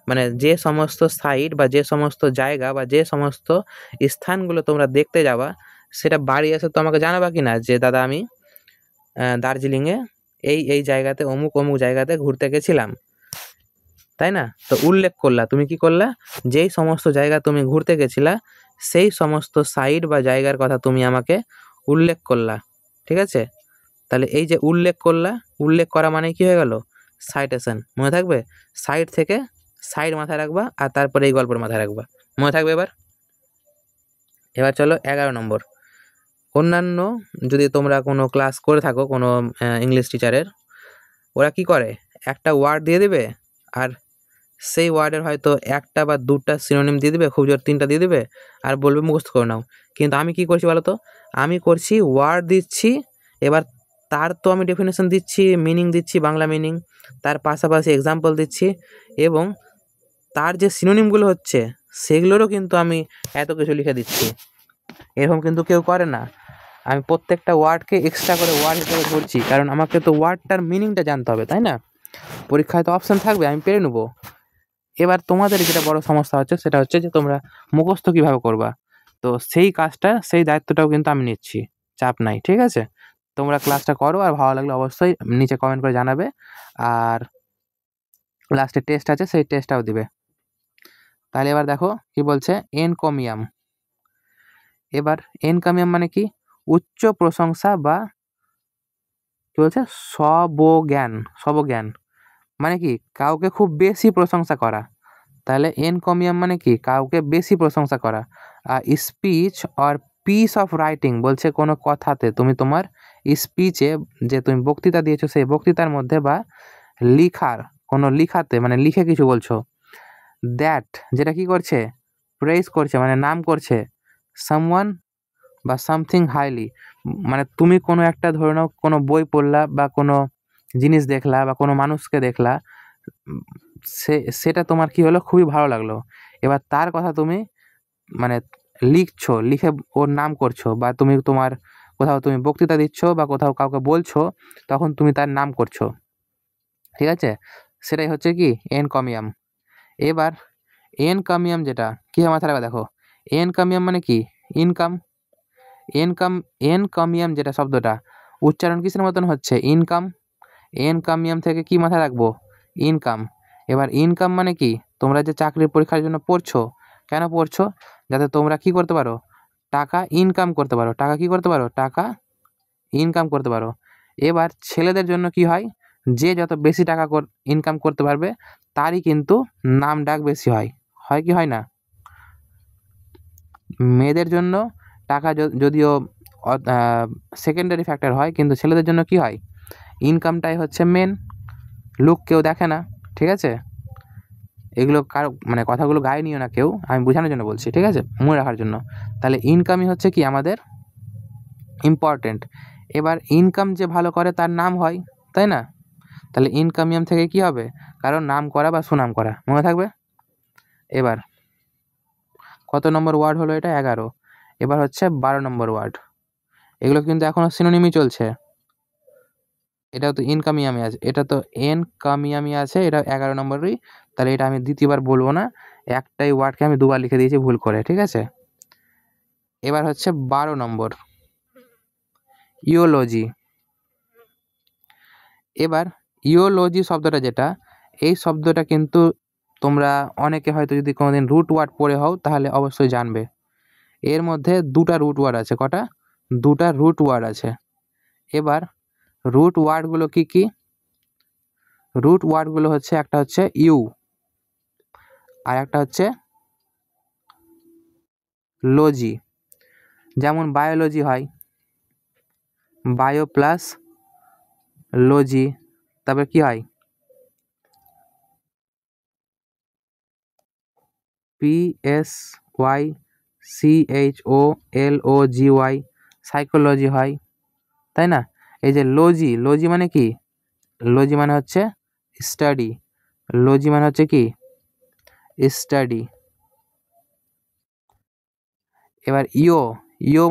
মানে যে সমস্ত সাইট বা যে সমস্ত জায়গা বা যে সমস্ত স্থানগুলো তোমরা দেখতে যাবা, সেটা বাড়ি এসে তো আমাকে জানাবা কি না যে দাদা আমি দার্জিলিংয়ে এই জায়গাতে অমুক জায়গাতে ঘুরতে গেছিলাম, তাই না? তো উল্লেখ করলা, তুমি কি করলা? যেই সমস্ত জায়গা তুমি ঘুরতে গেছিলা সেই সমস্ত সাইট বা জায়গার কথা তুমি আমাকে উল্লেখ করলা। ঠিক আছে, তাহলে এই যে উল্লেখ করা মানে কি হয়ে গেল? সাইটেশন। মনে থাকবে? সাইট থেকে সাইড মাথায় রাখবা আর তারপরে এই গল্পের মাথায় রাখবা। মনে থাকবে? এবার চলো 11 নম্বর। অন্যান্য যদি তোমরা কোনো ক্লাস করে থাকো কোনো ইংলিশ টিচারের, ওরা কি করে, একটা ওয়ার্ড দিয়ে দেবে আর সেই ওয়ার্ডের হয়তো একটা বা দুটা সিনোনিম দিয়ে দিবে, খুব জোর 3টা দিয়ে দিবে আর বলবে মুখস্থ করে নাও। কিন্তু আমি কি করছি বলো তো? আমি করছি ওয়ার্ড দিচ্ছি, এবার তার তো আমি ডেফিনেশন দিচ্ছি, মিনিং দিচ্ছি, বাংলা মিনিং, তার পাশাপাশি এক্সাম্পল দিচ্ছি, এবং তার যে সিনোনিমগুলো হচ্ছে সেগুলোরও কিন্তু আমি এত কিছু লিখে দিচ্ছি। এরকম কিন্তু কেউ করে না। আমি প্রত্যেকটা ওয়ার্ডকে এক্সট্রা করে ওয়ার্ড হিসেবে ধরছি, কারণ আমাকে তো ওয়ার্ডটার মিনিংটা জানতে হবে, তাই না? পরীক্ষায় তো অপশান থাকবে, আমি পেরে নেবো। এবার তোমাদের যেটা বড় সমস্যা হচ্ছে সেটা হচ্ছে যে তোমরা মুখস্থ কীভাবে করবা। তো সেই কাজটা, সেই দায়িত্বটাও কিন্তু আমি নিচ্ছি, চাপ নাই, ঠিক আছে? তোমরা ক্লাসটা করো, আর ভালো লাগলে অবশ্যই নিচে কমেন্ট করে জানাবে। আর লাস্টে টেস্ট আছে, সেই টেস্টটাও দিবে। তাহলে এবার দেখো কি বলছে, এনকমিয়াম। এবার এনকমিয়াম মানে কি? উচ্চ প্রশংসা বা কি বলছে, সবজ্ঞান মানে কি? কাউকে খুব বেশি প্রশংসা করা। তাহলে এনকমিয়াম মানে কি? কাউকে বেশি প্রশংসা করা। আর speech or piece of writing বলছে কোনো কথাতে, তুমি তোমার স্পিচে যে তুমি বক্তৃতা দিয়েছো সেই বক্তৃতার মধ্যে বা কোনো লিখাতে মানে লিখে কিছু বলছো, দ্যাট যেটা কি করছে, প্রেইজ করছে মানে নাম করছে, সামওয়ান বা সামথিং হাইলি, মানে তুমি কোনো একটা ধরে নাও কোনো বই পড়লা বা কোনো জিনিস দেখলা বা কোনো মানুষকে দেখলা, সেটা তোমার কি হলো, খুবই ভালো লাগলো। এবার তার কথা তুমি মানে লিখে ওর নাম করছো, বা তুমি তোমার কোথাও তুমি বক্তৃতা দিচ্ছ বা কোথাও কাউকে বলছো, তখন তুমি তার নাম করছো, ঠিক আছে? সেটাই হচ্ছে কি এনকমিয়াম। এবার এনকামিয়াম যেটা কি মাথায় রাখা, দেখো এনকামিয়াম মানে কি? এনকামিয়াম যেটা শব্দটা উচ্চারণ কিসের মতন হচ্ছে? ইনকাম। এনকামিয়াম থেকে কি মাথায় রাখবো? ইনকাম। এবার ইনকাম মানে কি? তোমরা যে চাকরির পরীক্ষার জন্য পড়ছো, কেন পড়ছো? যাতে তোমরা কি করতে পারো, টাকা ইনকাম করতে পারো। টাকা কি করতে পারো? টাকা ইনকাম করতে পারো। এবার ছেলেদের জন্য কি হয়, যে যত বেশি টাকা ইনকাম করতে পারবে তারই কিন্তু নাম ডাক বেশি হয়, হয় কি হয় না? মেয়েদের জন্য টাকা যদিও সেকেন্ডারি ফ্যাক্টর হয়, কিন্তু ছেলেদের জন্য কি হয়, ইনকামটাই হচ্ছে মেন। লুক কেউ দেখে না, ঠিক আছে? এগুলো কারো মানে কথাগুলো গায়ে নিও না কেউ, আমি বোঝানোর জন্য বলছি, ঠিক আছে? মনে রাখার জন্য। তাহলে ইনকামই হচ্ছে কি আমাদের ইম্পর্টেন্ট। এবার ইনকাম যে ভালো করে তার নাম হয়, তাই না? তাহলে ইনকামিয়াম থেকে কি হবে, কারণ নাম করা বা সুনাম করা। মনে থাকবে? এবার কত নম্বর ওয়ার্ড হলো এটা? 11। এবার হচ্ছে 12 নম্বর ওয়ার্ড। এগুলো কিন্তু এখনও সিনোনিমই চলছে। এটাও তো ইনকামিয়ামে আছে, এটা তো এনকামিয়ামই আছে, এটা 11 নম্বরই। তাহলে এটা আমি দ্বিতীয়বার বলবো না, একটাই ওয়ার্ডকে আমি দুবার লিখে দিয়েছি ভুল করে, ঠিক আছে? এবার হচ্ছে 12 নম্বর, ইওলজি। এবার ইওলজি শব্দটা যেটা, এই শব্দটা কিন্তু তোমরা অনেকে হয়তো যদি কোনোদিন রুট ওয়ার্ড পড়ে হও তাহলে অবশ্যই জানবে। এর মধ্যে 2টা রুট ওয়ার্ড আছে। কটা? 2টা রুট ওয়ার্ড আছে। এবার রুট ওয়ার্ডগুলো কি কি? রুট ওয়ার্ডগুলো হচ্ছে, একটা হচ্ছে ইউ আর একটা হচ্ছে লজি। যেমন বায়োলজি হয়, বায়ো প্লাস লজি। তারপর কি হয়? PSYCHOLOGY, সাইকোলজি হয়, তাই না? এই যে লজি মানে কি? লজি মানে হচ্ছে স্টাডি। লজি মানে হচ্ছে কি? স্টাডি। এবার ইও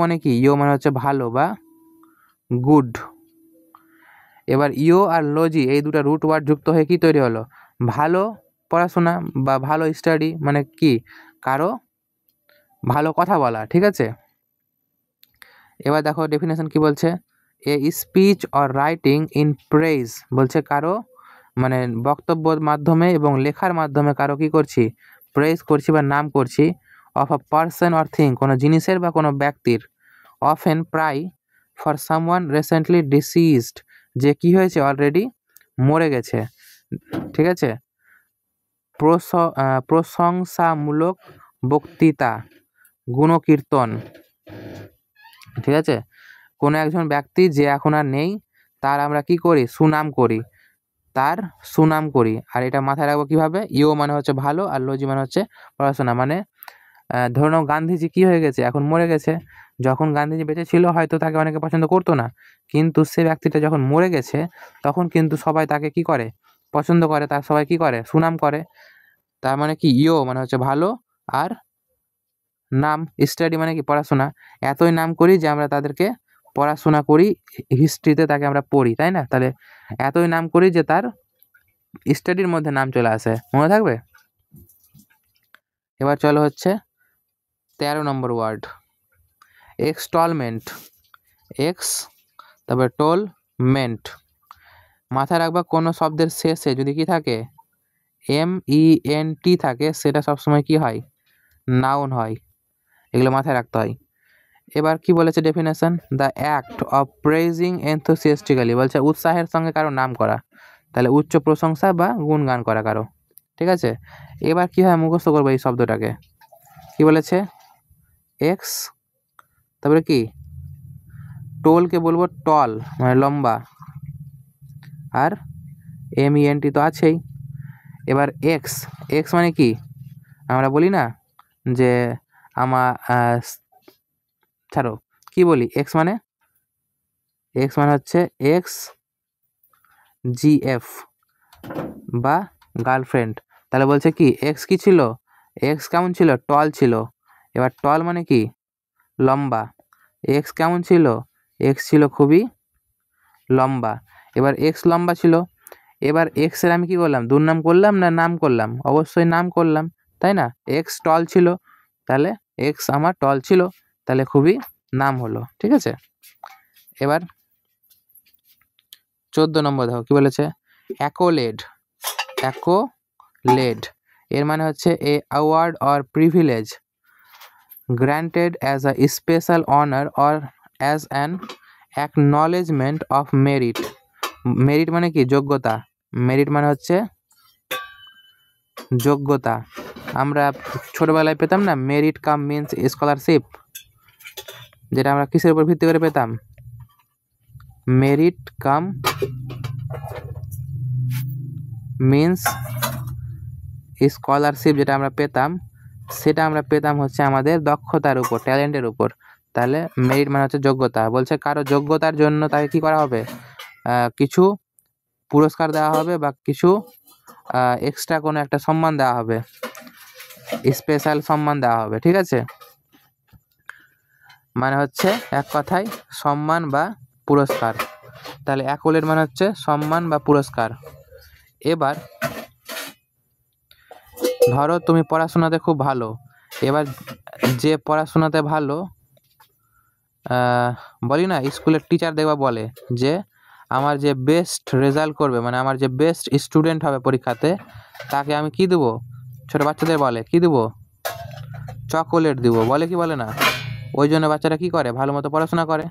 মানে কি? ইও মানে হচ্ছে ভালো বা গুড। এবার ইও আর লজি এই 2টা রুট ওয়ার্ড যুক্ত হয়ে কি তৈরি হলো? ভালো পড়াশোনা বা ভালো স্টাডি, মানে কি? কারো ভালো কথা বলা, ঠিক আছে? এবার দেখো ডেফিনেশন কি বলছে, a speech or writing in praise বলছে কারো মানে বক্তব্যের মাধ্যমে এবং লেখার মাধ্যমে কারো কি করছি, প্রেইজ করছি বা নাম করছি, of a person or thing, কোনো জিনিসের বা কোনো ব্যক্তির, অফেন প্রায়, ফর সামওয়ান রিসেন্টলি ডিসিজড, যে কি হয়েছে অলরেডি মরে গেছে, ঠিক আছে। প্রশংসামূলক বক্তৃতা, গুণকীর্তন, ঠিক আছে। কোনো একজন ব্যক্তি যে এখন আর নেই তার আমরা কি করি, সুনাম করি, তার সুনাম করি। আর এটা মাথায় রাখবো কীভাবে, ইও মানে হচ্ছে ভালো আর লজি মানে হচ্ছে পড়াশোনা। মানে ধরে নাও গান্ধীজি কী হয়ে গেছে, এখন মরে গেছে। যখন গান্ধীজি বেঁচে ছিল হয়তো তাকে অনেকে পছন্দ করতো না, কিন্তু সে ব্যক্তিটা যখন মরে গেছে তখন কিন্তু সবাই তাকে কি করে, পছন্দ করে, তার সবাই কি করে, সুনাম করে। তার মানে কি, ইও মানে হচ্ছে ভালো, আর নাম, স্টাডি মানে কি, পড়াশোনা। এতই নাম করি যে আমরা তাদেরকে পড়াশোনা করি, হিস্ট্রিতে তাকে আমরা পড়ি, তাই না? তাহলে এতই নাম করি যে তার স্টাডির মধ্যে নাম চলে আসে, মনে থাকবে। এবার চলো হচ্ছে 13 নম্বর ওয়ার্ড, এক্সটলমেন্ট। এক্স, তারপরে টোলমেন্ট। মাথায় রাখবা কোনো শব্দের শেষে যদি কি থাকে, MENT থাকে, সেটা সবসময় কি হয়, নাউন হয়। এগুলো মাথায় রাখতে হয়। এবার কি বলেছে definition, the act of praising enthusiastically, বলছে উৎসাহের সঙ্গে কারো নাম করা, তাহলে উচ্চ প্রশংসা বা গুণগান করা কারো, ঠিক আছে। এবার কি হয়, মুখস্থ করবো এই শব্দটাকে। কি বলেছে, এক্স, তারপরে কি, টোলকে বলবো টল, মানে লম্বা, আর MENT তো আছেই। এবার এক্স, এক্স মানে কি, আমরা বলি না যে ছাড়ো, কি বলি, এক্স মানে হচ্ছে এক্স GF বা গার্লফ্রেন্ড। তাহলে বলছে কি, এক্স কি ছিল, এক্স কেমন ছিল, টল ছিল। এবার টল মানে কি, লম্বা। এক্স কেমন ছিল, এক্স ছিল খুবই লম্বা। এবার এক্স লম্বা ছিল। এবার এক্সের আমি কি করলাম, দুর্নাম করলাম না নাম করলাম, অবশ্যই নাম করলাম, তাই না। এক্স টল ছিল, তাহলে এক্স আমার টল ছিল, তাহলে খুবই নাম হলো, ঠিক আছে। এবার 14 নম্বর দেখো কি বলেছে, অ্যাকোলেড। অ্যাকোলেড এর মানে হচ্ছে a award or privilege granted as a special honour or as an acknowledgement of merit. Merit মানে কি, যোগ্যতা। মেরিট মানে হচ্ছে যোগ্যতা। আমরা ছোটবেলায় পেতাম না, মেরিট কাম মিন্স স্কলারশিপ, যেটা আমরা কিসের উপর ভিত্তি করে পেতাম, মেরিট কাম মিন্স স্কলারশিপ, যেটা আমরা পেতাম, সেটা আমরা পেতাম হচ্ছে আমাদের দক্ষতার উপর, ট্যালেন্টের উপর। তাহলে মেরিট মানে হচ্ছে যোগ্যতা। বলছে কারো যোগ্যতার জন্য তাকে কি করা হবে, কিছু পুরস্কার দেওয়া হবে বা কিছু এক্সট্রা কোনো একটা সম্মান দেওয়া হবে, স্পেশাল সম্মান দেওয়া হবে, ঠিক আছে। মানে হচ্ছে এক কথায় সম্মান বা পুরস্কার। তাহলে অ্যাকোলেড মানে হচ্ছে সম্মান বা পুরস্কার। এবার ধরো তুমি পড়াশোনাতে খুব ভালো, এবার যে পড়াশোনাতে ভালো, বলি না স্কুলের টিচার দেখবা বলে যে আমার যে বেস্ট রেজাল্ট করবে, মানে আমার যে বেস্ট স্টুডেন্ট হবে পরীক্ষাতে, তাকে আমি কি দেবো, ছোটো বাচ্চাদের বলে কি দেবো, চকোলেট দেবো, বলে কি বলে না। ওই জন্য বাচ্চারা কি করে, ভালো মতো পড়াশোনা করে।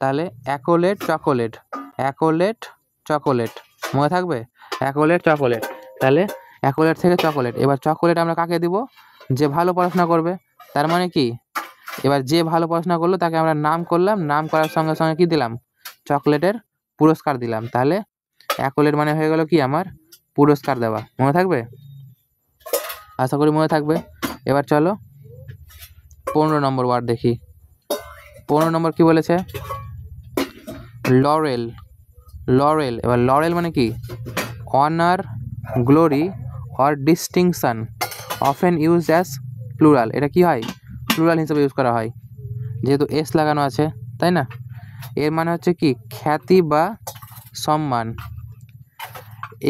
তাহলে অ্যাকোলেট চকোলেট, অ্যাকোলেট চকোলেট, মনে থাকবে, অ্যাকোলেট চকোলেট। তাহলে অ্যাকোলেট থেকে চকোলেট। এবার চকোলেট আমরা কাকে দিব, যে ভালো পড়াশোনা করবে। তার মানে কি, এবার যে ভালো পড়াশোনা করলো তাকে আমরা নাম করলাম, নাম করার সঙ্গে সঙ্গে কি দিলাম, চকোলেটের পুরস্কার দিলাম। তাহলে অ্যাকোলেট মানে হয়ে গেল কি, আমার পুরস্কার দেওয়া, মনে থাকবে, আশা করি মনে থাকবে। এবার চলো 15 নম্বর ওয়ার্ড দেখি। 15 নম্বর কি বলেছে, লরেল। লরেল, এবার লরেল মানে কি, honour, glory or distinction, often use as plural. এটা কি হয়, প্লুরাল হিসেবে ইউজ করা হয়, যেহেতু এস লাগানো আছে, তাই না। এর মানে হচ্ছে কি, খ্যাতি বা সম্মান।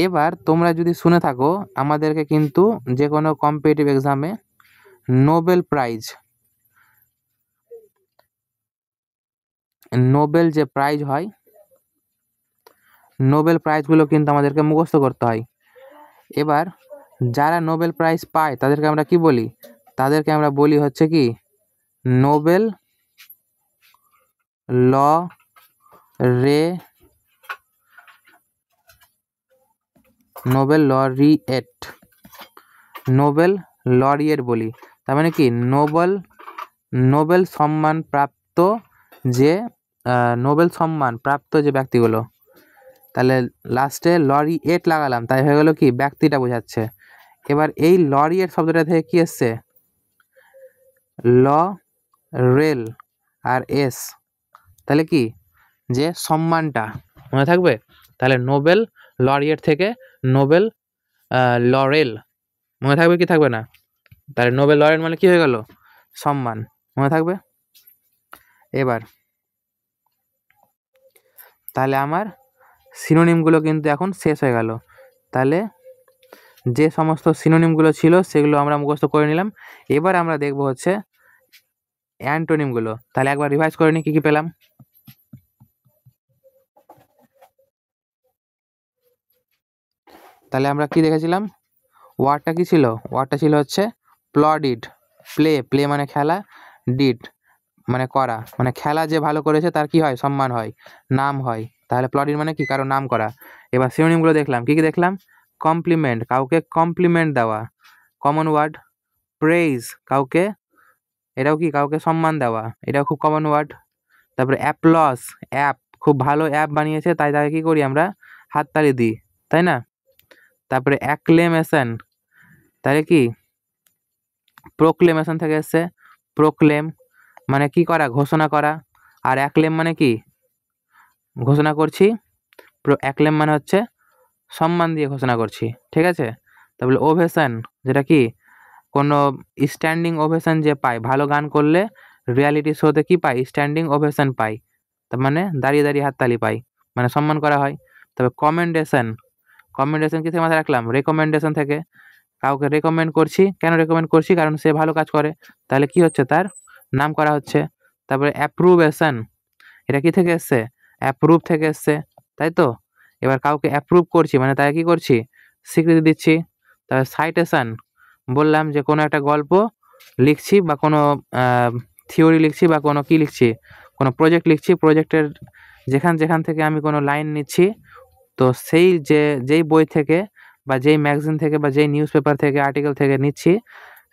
এবার তোমরা যদি শুনে থাকো, আমাদেরকে কিন্তু যে কোনো কম্পিটিটিভ এক্সামে নোবেল প্রাইজ, নোবেল যে প্রাইজ হয়, নোবেল প্রাইজগুলো কিন্তু আমাদেরকে মুখস্থ করতে হয়। এবার যারা নোবেল প্রাইজ পায় তাদেরকে আমরা কি বলি, তাদেরকে আমরা বলি হচ্ছে কি, নোবেল রে নোবেল লরিয়েট, নোবেল লরিয়েট বলি, তার মানে কি নোবেল সম্মান প্রাপ্ত যে নোবেল সম্মান প্রাপ্ত যে ব্যক্তিগুলো, তাহলে লাস্টে লরিয়েট লাগালাম, তাই হয়ে গেল কি ব্যক্তিটা বোঝাচ্ছে। এবার এই লরিয়েট শব্দটা থেকে কি এসছে, ল রেল আর এস, তাহলে কি যে সম্মানটা, মনে থাকবে? তাহলে নোবেল লরিয়েট থেকে নোবেল লরেল, মনে থাকবে কি থাকবে না? তাহলে নোবেল লরেল মানে কি হয়ে গেল, সম্মান, মনে থাকবে? এবার তাহলে আমার সিনোনিমগুলো কিন্তু এখন শেষ হয়ে গেল। তাহলে যে সমস্ত সিনোনিমগুলো ছিল সেগুলো আমরা মুখস্থ করে নিলাম। এবার আমরা দেখব হচ্ছে অ্যান্টোনিমগুলো। তাহলে একবার রিভাইজ করে নিই কী কী পেলাম। তাহলে আমরা কি দেখেছিলাম, ওয়ার্ডটা কি ছিল, ওয়ার্ডটা ছিল হচ্ছে প্লডিড, প্লে মানে খেলা, ডিড মানে করা, মানে খেলা যে ভালো করেছে তার কি হয়, সম্মান হয়, নাম হয়। তাহলে প্লডিড মানে কি, কারো নাম করা। এবার সিনোনিমগুলো দেখলাম, কি কি দেখলাম, কমপ্লিমেন্ট, কাউকে কমপ্লিমেন্ট দেওয়া, কমন ওয়ার্ড। প্রেইজ, কাউকে, এটাও কি কাউকে সম্মান দেওয়া, এটাও খুব কমন ওয়ার্ড। তারপরে অ্যাপ্লস, অ্যাপ, খুব ভালো অ্যাপ বানিয়েছে তাই তাকে কি করি আমরা, হাততালি দিই, তাই না? তারপরে অ্যাক্লেমেশন, তাহলে কি প্রোক্লেমেশন থেকে এসছে, প্রোক্লেম মানে কি করা, ঘোষণা করা, আর অ্যাক্লেম মানে কি ঘোষণা করছি, অ্যাক্লেম মানে হচ্ছে সম্মান দিয়ে ঘোষণা করছি, ঠিক আছে? তারপরে ওভেশন, যেটা কি কোনো স্ট্যান্ডিং ওভেশন যে পায়, ভালো গান করলে রিয়ালিটি শোতে কি পাই, স্ট্যান্ডিং ওভেশন পাই, তার মানে দাঁড়িয়ে দাঁড়িয়ে হাততালি পাই, মানে সম্মান করা হয়। তবে কমেন্ডেশন, কমেন্ডেশন কি থেকে মাথায় রাখলাম, রেকমেন্ডেশন থেকে, কাউকে রেকমেন্ড করছি, কেন রেকমেন্ড করছি, কারণ সে ভালো কাজ করে, তাহলে কি হচ্ছে, তার নাম করা হচ্ছে। তারপরে অ্যাপ্রুভেশন, এটা কি থেকে এসছে, অ্যাপ্রুভ থেকে এসছে, তাই তো? এবার কাউকে অ্যাপ্রুভ করছি মানে তাই কি করছি, স্বীকৃতি দিচ্ছি। তারপরে সাইটেশন, বললাম যে কোনো একটা গল্প লিখছি বা কোনো থিওরি লিখছি বা কোনো কি লিখছি, কোনো প্রজেক্ট লিখছি, প্রজেক্টের যেখান থেকে আমি কোনো লাইন নিচ্ছি, তো সেই যেই বই থেকে বা যেই ম্যাগাজিন থেকে বা যেই নিউজ পেপার থেকে আর্টিকেল থেকে নিচ্ছি,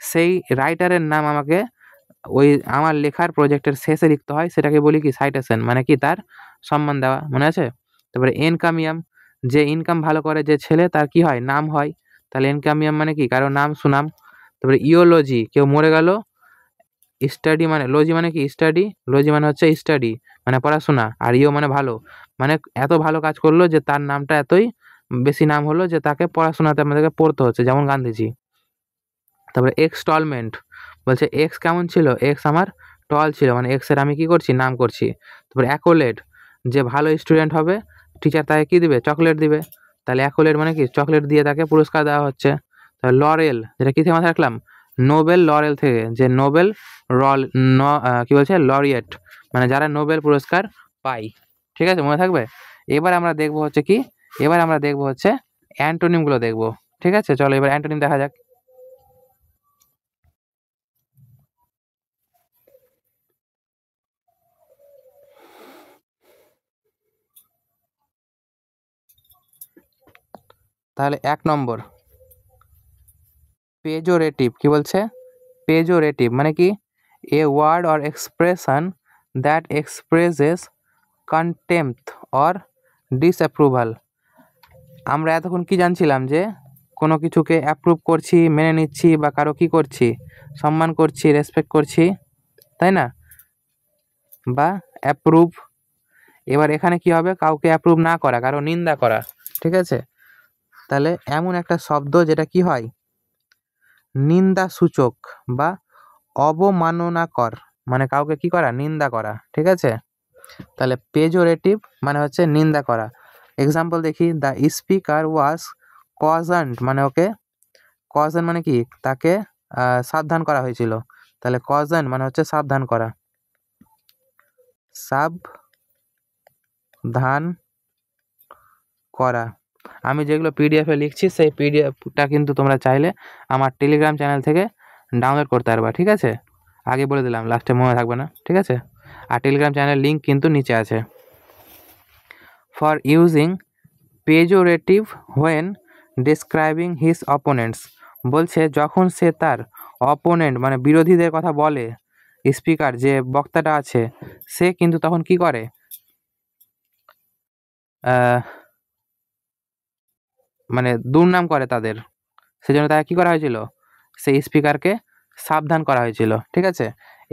সেই রাইটারের নাম আমাকে ওই আমার লেখার প্রজেক্টের শেষে লিখতে হয়, সেটাকে বলি কি সাইটেশন, মানে কি তার সম্মান দেওয়া, মনে আছে? তারপরে এনকামিয়াম, যে ইনকাম ভালো করে যে ছেলে তার কি হয়, নাম হয়, তাহলে এনকামিয়াম মানে কি কারো নাম সুনাম। তারপরে ইওলজি, কেউ মরে গেল, স্টাডি মানে লজি মানে কি স্টাডি, লজি মানে হচ্ছে স্টাডি মানে পড়াশোনা, আর ইও মানে ভালো, মানে এত ভালো কাজ করলো যে তার নামটা এতই বেশি নাম হলো যে তাকে পড়াশোনাতে আমাদেরকে পড়তে হচ্ছে, যেমন গান্ধীজি। তারপরে এক্সটলমেন্ট, বলছে এক্স কেমন ছিল, এক্স আমার টল ছিল, মানে এক্সের আমি কি করছি, নাম করছি। তারপরে অ্যাকোলেট, যে ভালো স্টুডেন্ট হবে টিচার তাকে কি দিবে, চকলেট দিবে, তাহলে অ্যাকোলেট মানে কি চকলেট দিয়ে তাকে পুরস্কার দেওয়া হচ্ছে। তাহলে লরেল, যেটা কি থেকে মাথায় রাখলাম, নোবেল লরেল থেকে, যে নোবেল রল কি বলছে, লরিয়েট মানে যারা নোবেল পুরস্কার পাই, ঠিক আছে, মনে থাকবে? এবার আমরা দেখবো হচ্ছে কি, এবার আমরা দেখবো হচ্ছে অ্যান্টোনিমগুলো দেখবো, ঠিক আছে? চলো এবার অ্যান্টোনিম দেখা যাক। তাহলে 1 নম্বর পেজোরেটিভ, কি বলছে, পেজোরেটিভ মানে কি, a word or expression that expresses contempt or disapproval. আমরা এতক্ষণ কি জানছিলাম, যে কোনো কিছুকে অ্যাপ্রুভ করছি, মেনে নিচ্ছি, বা কারো কি করছি, সম্মান করছি, রেসপেক্ট করছি, তাই না, বা অ্যাপ্রুভ। এবার এখানে কি হবে, কাউকে অ্যাপ্রুভ না করা, কারো নিন্দা করা, ঠিক আছে? তাহলে এমন একটা শব্দ যেটা কি হয়, নিন্দাসূচক বা অবমাননাকর, মানে কাউকে কি করা, নিন্দা করা, ঠিক আছে? তাহলে পেজোরেটিভ মানে হচ্ছে নিন্দা করা। এক্সাম্পল দেখি, দ্য স্পিকার ওয়াজ কজন্ড, মানে ওকে কজন মানে কি তাকে সাবধান করা হয়েছিল, তাহলে কজন মানে হচ্ছে সাবধান করা, সাবধান করা। আমি যেগুলো পিডিএফে লিখছি সেই পিডিএফটা কিন্তু তোমরা চাইলে আমার টেলিগ্রাম চ্যানেল থেকে ডাউনলোড করতে পারবা, ঠিক আছে? আগে বলে দিলাম, লাস্টে মনে থাকবে না, ঠিক আছে? আর টেলিগ্রাম চ্যানেলের লিঙ্ক কিন্তু নিচে আছে। For using pejorative when describing his opponents, বলছে যখন সে তার অপোনেন্ট মানে বিরোধীদের কথা বলে, স্পিকার যে বক্তাটা আছে সে কিন্তু তখন কি করে, মানে দুর্নাম করে তাদের, সেজন্য তাকে কি করা হয়েছিল, সেই স্পিকারকে সাবধান করা হয়েছিল। ঠিক আছে,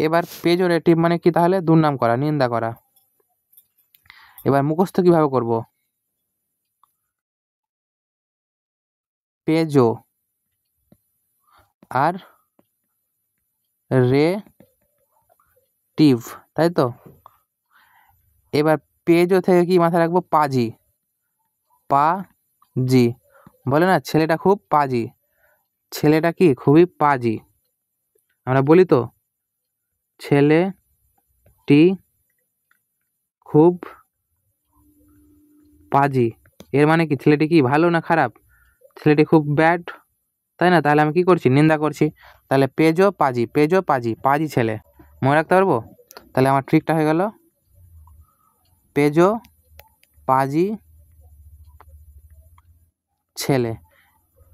এবার পেজোরেটিভ মানে কি, তাহলে দুর্নাম করা, নিন্দা করা। এবার মুখস্থ কিভাবে করব, পেজো আর রেটিভ, তাই তো। এবার পেজো থেকে কি মাথায় রাখবো, পাজি, পাজি, বলে না ছেলেটা খুব পাজি, ছেলেটা কি খুবই পাজি, আমরা বলি তো ছেলেটি খুব পাজি, এর মানে কি ছেলেটি কি ভালো না খারাপ, ছেলেটি খুব ব্যাড, তাই না। তাহলে আমি কি করছি, নিন্দা করছি। তাহলে পেজো পাজি, পেজো পাজি, পাজি ছেলে, মনে রাখতে পারবো। তাহলে আমার ট্রিকটা হয়ে গেল পেজো পাজি ছেলে,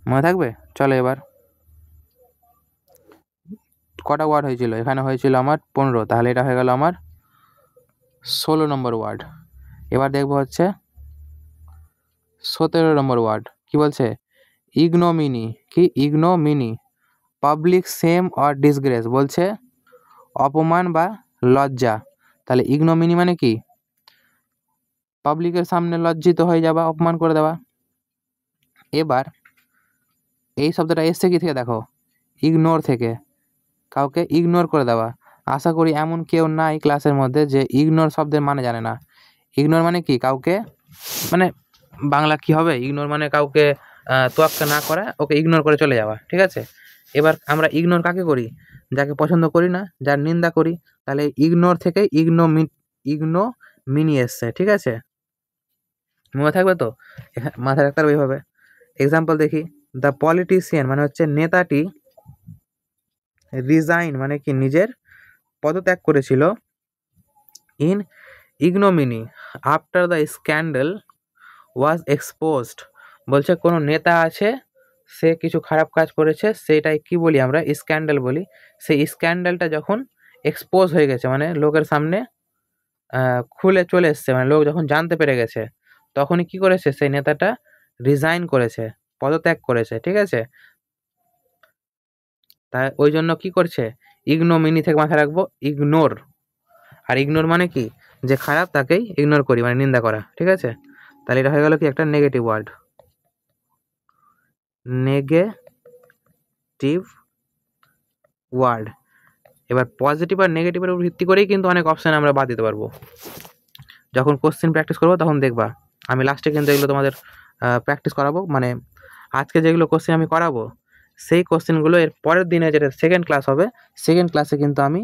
মনে থাকবে। চলো এবার কটা ওয়ার্ড হয়েছিল, এখানে হয়েছিল আমার 15, তাহলে এটা হয়ে গেল আমার 16 নম্বর ওয়ার্ড। এবার দেখবো হচ্ছে 17 নম্বর ওয়ার্ড, কি বলছে, ইগনোমিনি, কি ইগনোমিনি, পাবলিক সেম অর ডিসগ্রেস, বলছে অপমান বা লজ্জা। তাহলে ইগনোমিনি মানে কি, পাবলিকের সামনে লজ্জিত হয়ে যাওয়া, অপমান করে দেওয়া। এবার এই শব্দটা এসছে কি থেকে, দেখো ইগনোর থেকে, কাউকে ইগনোর করে দেওয়া। আশা করি এমন কেউ নাই ক্লাসের মধ্যে যে ইগনোর শব্দের মানে জানে না। ইগনোর মানে কি, কাউকে মানে বাংলা কি হবে, ইগনোর মানে কাউকে তোয়াক্কা না করা, ওকে ইগনোর করে চলে যাওয়া। ঠিক আছে, এবার আমরা ইগনোর কাকে করি, যাকে পছন্দ করি না, যার নিন্দা করি। তাহলে ইগনোর থেকে ইগনোমিনি এসছে। ঠিক আছে, মনে থাকবে তো, মাথায় রাখতে হবে এইভাবে। এক্সাম্পল দেখি, দ্য পলিটিশিয়ান মানে হচ্ছে নেতাটি, রিজাইন মানে কি নিজের পদত্যাগ করেছিল, in ignominy after the scandal was exposed, বলছে কোনো নেতা আছে, সে কিছু খারাপ কাজ করেছে, সেটাই কি বলি আমরা, স্ক্যান্ডাল বলি। সেই স্ক্যান্ডালটা যখন এক্সপোজ হয়ে গেছে, মানে লোকের সামনে খুলে চলে এসছে, মানে লোক যখন জানতে পেরে গেছে, তখনই কি করেছে, সেই নেতাটা রিজাইন করেছে, পদত্যাগ করেছে। ঠিক আছে, তাই ওই জন্য কি করছে, ইগনোমিনি থেকে মাথায় রাখবো ইগনোর। আর ইগনোর মানে কি, যে খারাপ তাকেই ইগনোর করি, মানে নিন্দা করা। ঠিক আছে, তাহলে এটা হয়ে গেল কি একটা নেগেটিভ ওয়ার্ড, নেগেটিভ ওয়ার্ড। এবার পজিটিভ আর নেগেটিভের উপর ভিত্তি করেই কিন্তু অনেক অপশান আমরা বাদ দিতে পারবো। যখন কোশ্চেন প্র্যাকটিস করবো তখন দেখবা, আমি লাস্টে কিন্তু এগুলো তোমাদের প্র্যাকটিস করাবো, মানে আজকে যেগুলো কোশ্চেন আমি করাবো সেই কোশ্চেনগুলো এর পরের দিনে যেটা সেকেন্ড ক্লাস হবে, সেকেন্ড ক্লাসে কিন্তু আমি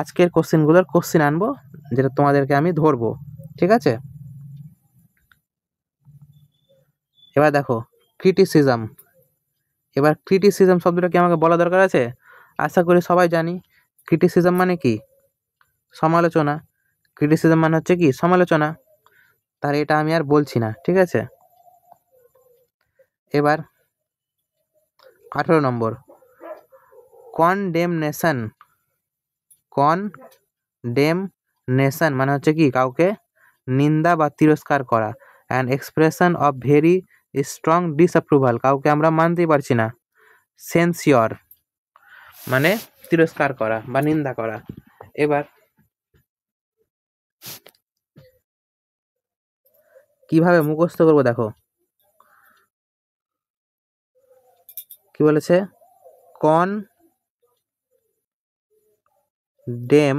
আজকের কোশ্চেনগুলোর কোশ্চেন আনবো, যেটা তোমাদেরকে আমি ধরবো। ঠিক আছে, এবার দেখো ক্রিটিসিজম। এবার ক্রিটিসিজম শব্দটা কি আমাকে বলা দরকার আছে, আশা করি সবাই জানি। ক্রিটিসিজম মানে কি, সমালোচনা। ক্রিটিসিজম মানে হচ্ছে কি, সমালোচনা। তাহলে এটা আমি আর বলছি না। ঠিক আছে, এবার 18 নম্বর, কনডেমনেশন। কনডেমনেশন মানে হচ্ছে কি, কাউকে নিন্দা বা তিরস্কার করা। An expression of very strong disapproval, কাউকে আমরা মানতেই পারছি না। সেন্সিওর মানে তিরস্কার করা বা নিন্দা করা। এবার কিভাবে মুখস্থ করবো, দেখো কি বলেছে, কন ডেম,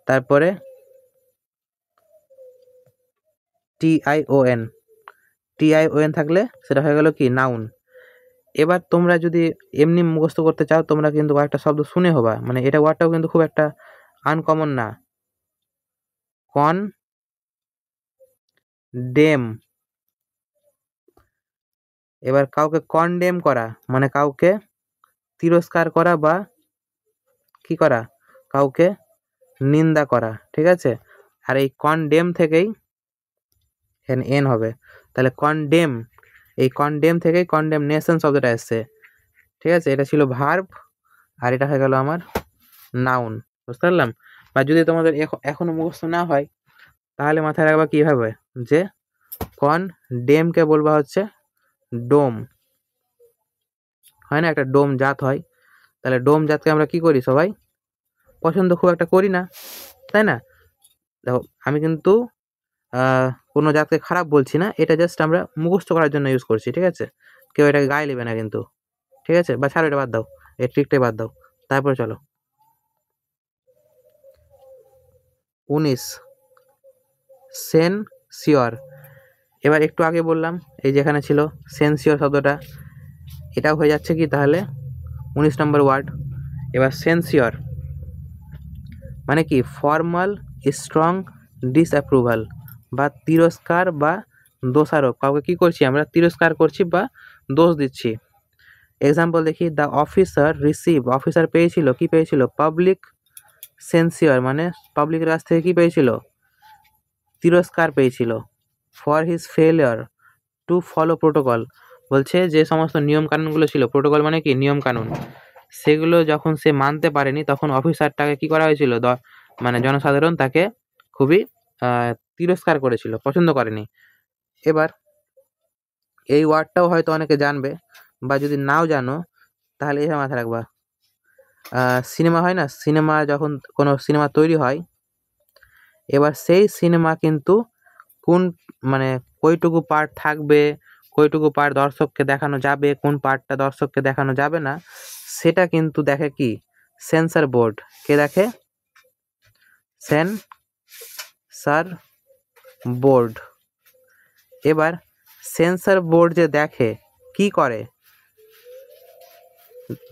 তারপরে টিআইওএন, টিআইওএন থাকলে সেটা হয়ে গেল কি, নাউন। এবার তোমরা যদি এমনি মুখস্থ করতে চাও, তোমরা কিন্তু কয়েকটা শব্দ শুনে হবা, মানে এটা ওয়ার্ডটাও কিন্তু খুব একটা আনকমন না। কন ডেম, এবার কাউকে কনডেম করা মানে কাউকে তিরস্কার করা বা কি করা, কাউকে নিন্দা করা। ঠিক আছে, আর এই কনডেম থেকেই এখানে এন হবে, তাহলে কনডেম, এই কনডেম থেকেই কনডেমনেশন শব্দটা এসছে। ঠিক আছে, এটা ছিল ভার্ব আর এটা হয়ে গেল আমার নাউন। বুঝতে পারলাম? বা যদি তোমাদের এখনো মুখস্থ না হয় তাহলে মাথায় রাখবা কিভাবে, যে কনডেমকে বলবা হচ্ছে ডোম, হয় না, একটা ডোম জাত হয়। তাহলে ডোম জাতকে আমরা কি করি, সবাই পছন্দ খুব একটা করি না, তাই না? দেখো আমি কিন্তু কোনো জাতকে খারাপ বলছি না, এটা জাস্ট আমরা মুখস্থ করার জন্য ইউজ করছি। ঠিক আছে, কেউ এটাকে গায়ে নেবে না কিন্তু। ঠিক আছে, বা ছাড়ো, এটা বাদ দাও, এই ট্রিকটাই বাদ দাও। তারপরে চলো 19 সেনসিওর। এবার একটু আগে বললাম এই যেখানে ছিল সেনসিওর শব্দটা, এটাও হয়ে যাচ্ছে কি তাহলে 19 নম্বর ওয়ার্ড। এবার সেনসিওর মানে কি, ফর্মাল স্ট্রং ডিসঅ্যাপ্রুভাল, বা তিরস্কার বা দোষারোপ। কাউকে কি করছি আমরা, তিরস্কার করছি বা দোষ দিচ্ছি। এক্সাম্পল দেখি, দ্য অফিসার রিসিভ, অফিসার পেয়েছিল, কি পেয়েছিল, পাবলিক সেন্সিওর, মানে পাবলিকের কাছ থেকে কি পেয়েছিল, তিরস্কার পেয়েছিল। For his failure to follow protocol, বলছে যে সমস্ত নিয়ম কানুনগুলো ছিল, প্রোটোকল মানে কি নিয়ম কানুন, সেগুলো যখন সে মানতে পারেনি তখন অফিসারটাকে কি করা হয়েছিল, মানে জনসাধারণ তাকে খুবই তিরস্কার করেছিল, পছন্দ করেনি। এবার এই ওয়ার্ডটাও হয়তো অনেকে জানবে, বা যদি নাও জানো তাহলে এভাবে মাথায় রাখবা। সিনেমা হয় না, সিনেমা যখন কোনো সিনেমা তৈরি হয়, এবার সেই সিনেমা কিন্তু কোন, মানে কইটুকু পার্ট থাকবে, কইটুকু পার্ট দর্শককে দেখানো যাবে, কোন পার্টটা দর্শককে দেখানো যাবে না, সেটা কিন্তু দেখে কি সেন্সর বোর্ড। কে দেখে, সেন্সর বোর্ড। এবার সেন্সর বোর্ড যে দেখে, কি করে,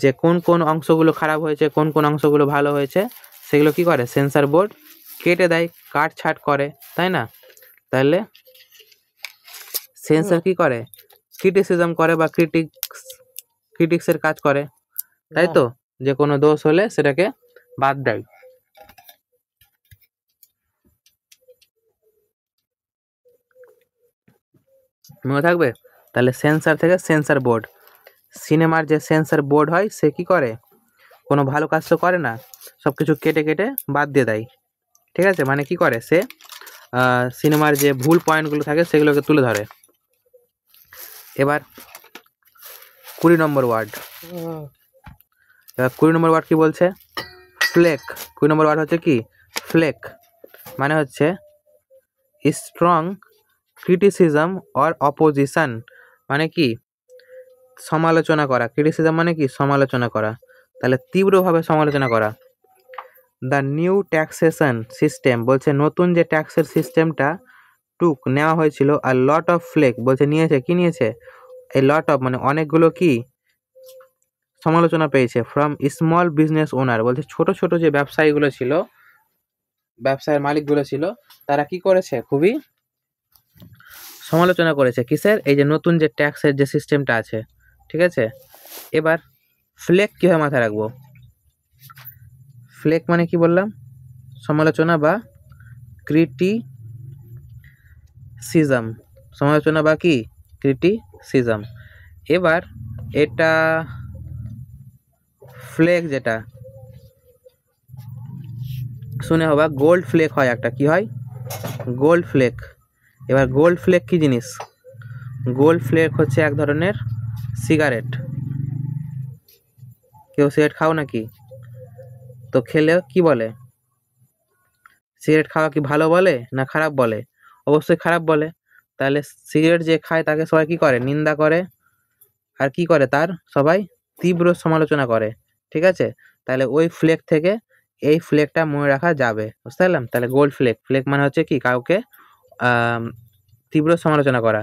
যে কোন কোন অংশগুলো খারাপ হয়েছে, কোন কোন অংশগুলো ভালো হয়েছে, সেগুলো কি করে সেন্সর বোর্ড কেটে দেয়, কাটছাট করে, তাই না? তাহলে সেন্সর কি করে, ক্রিটিসিজম করে বা ক্রিটিক্সের কাজ করে, তাই তো, যে কোনো দোষ হলে সেটাকে বাদ দেয়। মনে থাকবে? তাহলে সেন্সর থেকে সেন্সর বোর্ড, সিনেমার যে সেন্সর বোর্ড হয় সে কি করে, কোনো ভালো কাজ তো করে না, সব কিছু কেটে কেটে বাদ দিয়ে দেয়। ঠিক আছে, মানে কি করে সে সিনেমার যে ভুল পয়েন্টগুলো থাকে সেগুলোকে তুলে ধরে। এবার 20 নম্বর ওয়ার্ড, এবার 20 নম্বর ওয়ার্ড কি বলছে, ফ্লেক। 20 নম্বর ওয়ার্ড হচ্ছে কি, ফ্লেক, মানে হচ্ছে স্ট্রং ক্রিটিসিজম অর অপোজিশন, মানে কি সমালোচনা করা। ক্রিটিসিজম মানে কি সমালোচনা করা, তাহলে তীব্রভাবে সমালোচনা করা। দ্য নিউ ট্যাক্সেশন সিস্টেম, বলছে নতুন যে ট্যাক্সের সিস্টেমটা নেওয়া হয়েছিল, আর লট অফ ফ্লেক, বলছে নিয়েছে, কি নিয়েছে, এই লট অফ মানে অনেকগুলো কি সমালোচনা পেয়েছে, ফ্রম স্মল বিজনেস ওনার, বলছে ছোট ছোট যে ব্যবসায়ীগুলো ছিল, ব্যবসায়ের মালিকগুলো ছিল, তারা কি করেছে, খুবই সমালোচনা করেছে কিসের, এই যে নতুন যে ট্যাক্সের যে সিস্টেমটা আছে। ঠিক আছে, এবার ফ্লেক কীভাবে মাথায় রাখবো, ফ্লেক মানে কি বললাম, সমালোচনা বা ক্রিটিসিজম, সমালোচনা বা কি ক্রিটিসিজম। এবার এটা ফ্লেক যেটা শুনে হবা, গোল্ড ফ্লেক হয় একটা, কি হয়, গোল্ড ফ্লেক। এবার গোল্ড ফ্লেক কি জিনিস, গোল্ড ফ্লেক হচ্ছে এক ধরনের সিগারেট। কেউ সিগারেট খাও নাকি, তো খেলে কি বলে, সিগারেট খাওয়া কি ভালো বলে না খারাপ বলে, অবশ্যই খারাপ বলে। তাহলে সিগারেট যে খায় তাকে সবাই কি করে, নিন্দা করে, আর কি করে, তার সবাই তীব্র সমালোচনা করে। ঠিক আছে, তাহলে ওই ফ্লেক থেকে এই ফ্লেকটা মনে রাখা যাবে। বুঝতে পারলাম? তাহলে গোল্ড ফ্লেক, ফ্লেক মানে হচ্ছে কি কাউকে তীব্র সমালোচনা করা।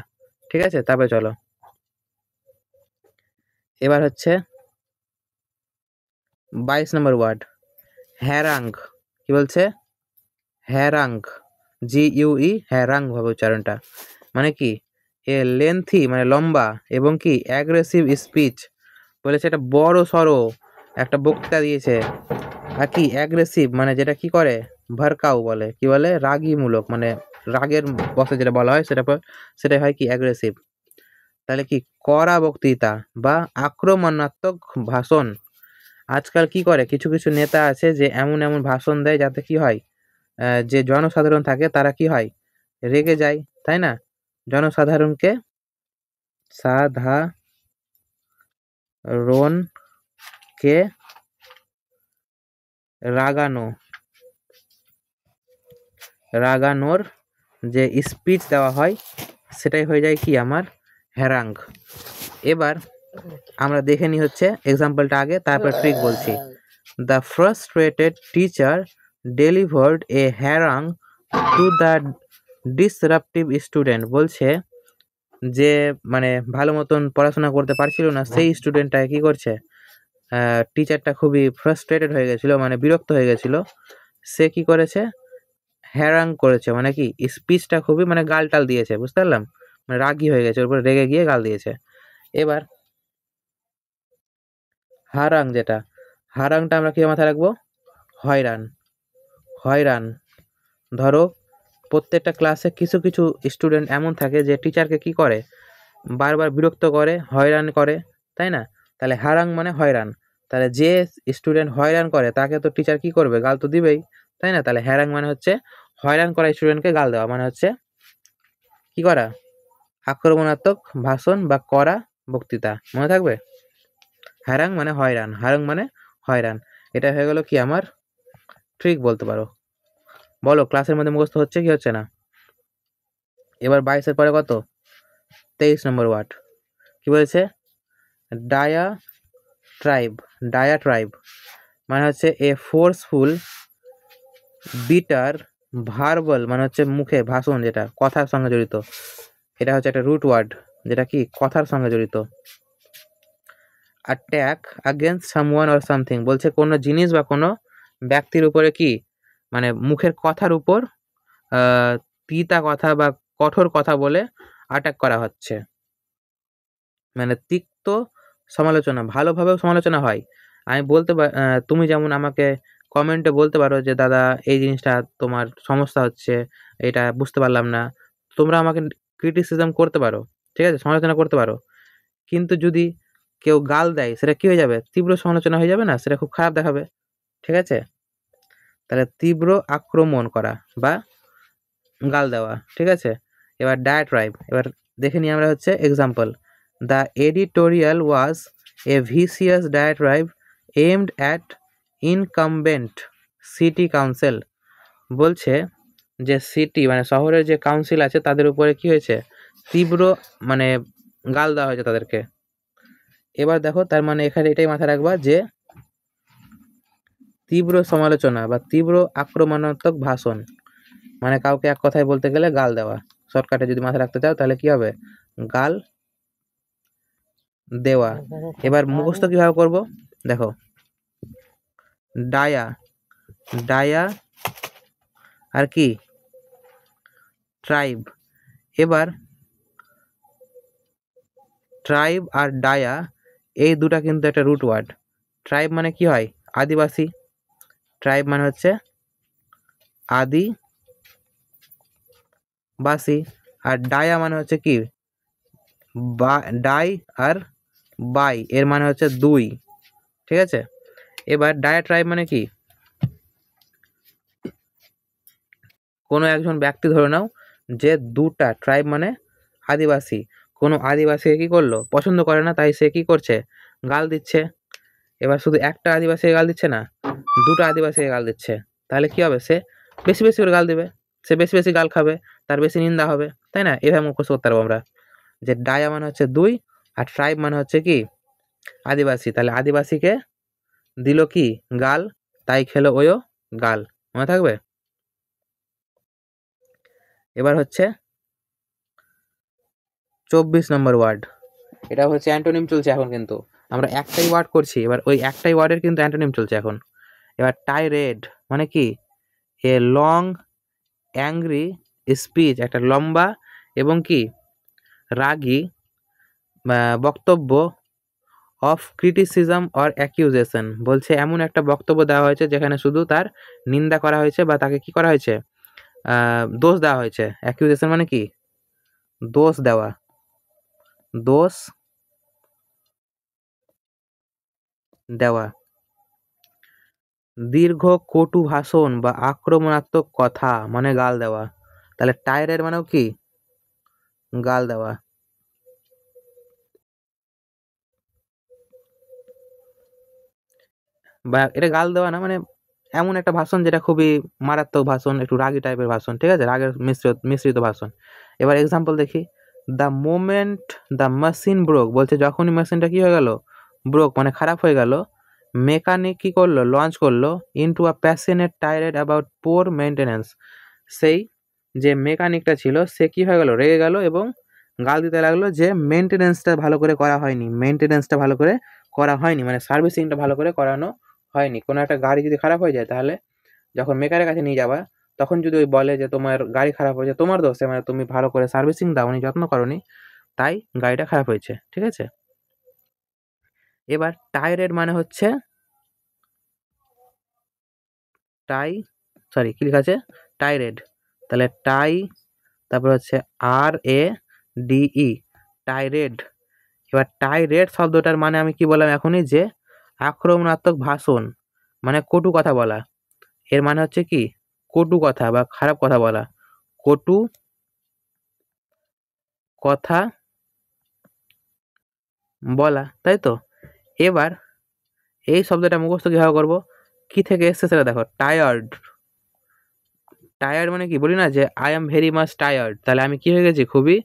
ঠিক আছে, তারপরে চলো এবার হচ্ছে 22 নম্বর ওয়ার্ড, হ্যারাং। কি বলছে, হ্যারাং, GUE, হ্যারাং ভাবে উচ্চারণটা, মানে কি এ লেন্থি মানে লম্বা, এবং কি অ্যাগ্রেসিভ স্পিচ, বলেছে এটা বড় সড়ো একটা বক্তৃতা দিয়েছে, আর কি অ্যাগ্রেসিভ মানে যেটা কি করে ভরকাউ বলে, কি বলে, রাগীমূলক, মানে রাগের বশে যেটা বলা হয় সেটাই হয় কি অ্যাগ্রেসিভ। তাহলে কি কড়া বক্তৃতা বা আক্রমণাত্মক ভাষণ। আজকাল কি করে কিছু কিছু নেতা আছে যে এমন এমন ভাষণ দেয় যাতে কি হয়, যে জনসাধারণ থাকে তারা কি হয়, রেগে যায়, তাই না? জনসাধারণকে সাধারণকে রাগানোর যে স্পিচ দেওয়া হয় সেটাই হয়ে যায় কি আমার হ্যারাং। এবার আমরা দেখে নিই হচ্ছে এক্সাম্পলটা আগে, তারপর ট্রিক বলছি। The frustrated teacher delivered a harangue to the disruptive student. বলছে যে মানে ভালো মতন পড়াশোনা করতে পারছিল না সেই স্টুডেন্টটা কি করছে, টিচারটা খুবই ফ্রাস্ট্রেটেড হয়ে গেছিল, মানে বিরক্ত হয়ে গেছিল, সে কি করেছে, হ্যারাং করেছে, মানে কি স্পিচটা খুবই মানে গাল টাল দিয়েছে, বুঝতে পারলাম, মানে রাগী হয়ে গেছে, ওর উপর রেগে গিয়ে গাল দিয়েছে। এবার হারাং, যেটা হারাংটা আমরা কি মাথায় রাখবো, হয়রান। হয়রান, ধরো প্রত্যেকটা ক্লাসে কিছু কিছু স্টুডেন্ট এমন থাকে যে টিচারকে কি করে, বারবার বিরক্ত করে, হয়রান করে, তাই না? তাহলে হারাং মানে হয়রান। তাহলে যে স্টুডেন্ট হয়রান করে তাকে তো টিচার কি করবে, গাল তো দিবেই, তাই না? তাহলে হ্যারাং মানে হচ্ছে হয়রান করা স্টুডেন্টকে গাল দেওয়া, মানে হচ্ছে কি করা, আক্রমণাত্মক ভাষণ বা করা বক্তৃতা, মনে থাকবে। হ্যারাং মানে হয়রান, হারাং মানে হয়রান। এটা হয়ে গেল কি আমার ট্রিক বলতে পারো। বলো ক্লাসের মধ্যে মুখস্থ হচ্ছে কি হচ্ছে না? এবার 22-এর পরে কত, 23 নম্বর ওয়ার্ড কি বলেছে, ডায়াট্রাইব। ডায়াট্রাইব মানে হচ্ছে এ ফোর্সফুল বিটার ভার্বাল, মানে হচ্ছে মুখে ভাষণ, যেটা কথার সঙ্গে জড়িত, এটা হচ্ছে একটা রুট ওয়ার্ড যেটা কি কথার সঙ্গে জড়িত। Attack against someone or something, বলছে কোনো জিনিস বা কোনো ব্যক্তির উপরে কি, মানে মুখের কথার উপর তিতা কথা বা কঠোর কথা বলে অ্যাটাক করা হচ্ছে, মানে তিক্ত সমালোচনা। ভালোভাবেও সমালোচনা হয়। আমি বলতে তুমি যেমন আমাকে কমেন্টে বলতে পারো যে দাদা এই জিনিসটা তোমার সমস্যা হচ্ছে, এটা বুঝতে পারলাম না, তোমরা আমাকে ক্রিটিসিজম করতে পারো, ঠিক আছে, সমালোচনা করতে পারো। কিন্তু যদি কেউ গাল দেয় সেটা কি হয়ে যাবে, তীব্র সমালোচনা হয়ে যাবে না, সেটা খুব খারাপ দেখাবে, ঠিক আছে? তাহলে তীব্র আক্রমণ করা বা গাল দেওয়া, ঠিক আছে? এবার ডায়াট্রাইব, এবার দেখে নিই আমরা হচ্ছে example. The editorial was a vicious diatribe aimed at incumbent city council. বলছে যে সিটি মানে শহরের যে কাউন্সিল আছে তাদের উপরে কি হয়েছে, তীব্র মানে গাল দেওয়া হয়েছে তাদেরকে। এবার দেখো তার মানে এখানে এটাই মাথায় রাখবা যে তীব্র সমালোচনা বা তীব্র আক্রমণাত্মক ভাষণ, মানে কাউকে এক কথায় বলতে গেলে গাল দেওয়া। শর্টকাটে যদি মাথায় রাখতে চাও তাহলে কি হবে, গাল দেওয়া। এবার মুখস্থ কিভাবে করব, দেখো ডায়া, ডায়া আর কি ট্রাইব। এবার ট্রাইব আর ডায়া এই দুটা কিন্তু একটা রুট ওয়ার্ড। ট্রাইব মানে কি হয়, আদিবাসী, ট্রাইব মানে হচ্ছে আদিবাসী, আর ডায়া মানে হচ্ছে কি, ডাই আর বাই এর মানে হচ্ছে দুই, ঠিক আছে? এবার ডায়া ট্রাইব মানে কি, কোনো একজন ব্যক্তি ধরে নাও যে দুটা ট্রাইব মানে আদিবাসী, কোনো আদিবাসীকে কি করলো, পছন্দ করে না, তাই সে কি করছে, গাল দিচ্ছে। এবার শুধু একটা আদিবাসীকে গাল দিচ্ছে না, দুটো আদিবাসীকে গাল দিচ্ছে, তাহলে কি হবে, সে বেশি বেশি করে গাল দিবে, সে বেশি বেশি গাল খাবে, তার বেশি নিন্দা হবে, তাই না? এভাবে মুখস্থ করতে পারবো আমরা যে ডায়া মানে হচ্ছে দুই আর ট্রাইব মানে হচ্ছে কি আদিবাসী, তাহলে আদিবাসীকে দিল কি গাল, তাই খেলো ওয়ো গাল, মনে থাকবে। এবার হচ্ছে 24 নম্বর ওয়ার্ড, এটা হচ্ছে অ্যান্টোনিম চলছে এখন, কিন্তু আমরা একটাই ওয়ার্ড করছি, এবার ওই একটাই ওয়ার্ডের কিন্তু অ্যান্টোনিম চলছে এখন। এবার টাইরেড মানে কি, এ লং অ্যাংরি স্পিচ, একটা লম্বা এবং কি রাগী বক্তব্য অফ ক্রিটিসিজম অর অ্যাকিউজেশন, বলছে এমন একটা বক্তব্য দেওয়া হয়েছে যেখানে শুধু তার নিন্দা করা হয়েছে বা তাকে কি করা হয়েছে, দোষ দেওয়া হয়েছে। অ্যাকিউজেশন মানে কি, দোষ দেওয়া, দোষ দেওয়া। দীর্ঘ কটু ভাষণ বা আক্রমণাত্মক কথা মানে গাল দেওয়া। তাহলে টায়ারের মানেও কি, গাল দেওয়া। বা এটা গাল দেওয়া না, মানে এমন একটা ভাষণ যেটা খুবই মারাত্মক ভাষণ, একটু রাগী টাইপের ভাষণ, ঠিক আছে, রাগের মিশ্রিত মিশ্রিত ভাষণ। এবার এক্সাম্পল দেখি, the moment the machine broke, বলছে যখনই মেশিনটা কি হয়ে গেল, ব্রোক মানে খারাপ হয়ে গেল, মেকানিক কি করলো, লঞ্চ করলো into a passionate tirade about poor maintenance, সেই যে মেকানিকটা ছিল সে কি হয়ে গেল, রেগে গেল এবং গাল দিতে লাগলো যে মেনটেন্যান্সটা ভালো করে করা হয়নি, মেনটেন্যান্সটা ভালো করে করা হয়নি, মানে সার্ভিসিংটা ভালো করে করানো হয়নি। কোনো একটা গাড়ি যদি খারাপ হয়ে যায় তাহলে যখন মেকারের কাছে নিয়ে যাবা, তখন যদি ওই বলে যে তোমার গাড়ি খারাপ হয়েছে, তোমার দোষে, মানে তুমি ভালো করে সার্ভিসিং দাওনি, যত্ন করনি, তাই গাড়িটা খারাপ হয়েছে, ঠিক আছে। এবার টায়ারের মানে হচ্ছে টাই, সরি কি লেখা আছে, টাইরেড, তাহলে টাই, তারপর হচ্ছে RADE, টাইরেড। এবার টাইরেড শব্দটার মানে আমি কি বললাম এখনই, যে আক্রমণাত্মক ভাষণ মানে কটু কথা বলা। এর মানে হচ্ছে কি, কটু কথা বা খারাপ কথা বলা, কটু কথা বলা, তাই তো। এবার এই শব্দটা মুখস্থ কিভাবে করবো, কি থেকে এসছে সেটা দেখো, টায়ার্ড। টায়ার্ড মানে কি, বলি না যে I am very much tired, তাহলে আমি কি হয়ে গেছি, খুবই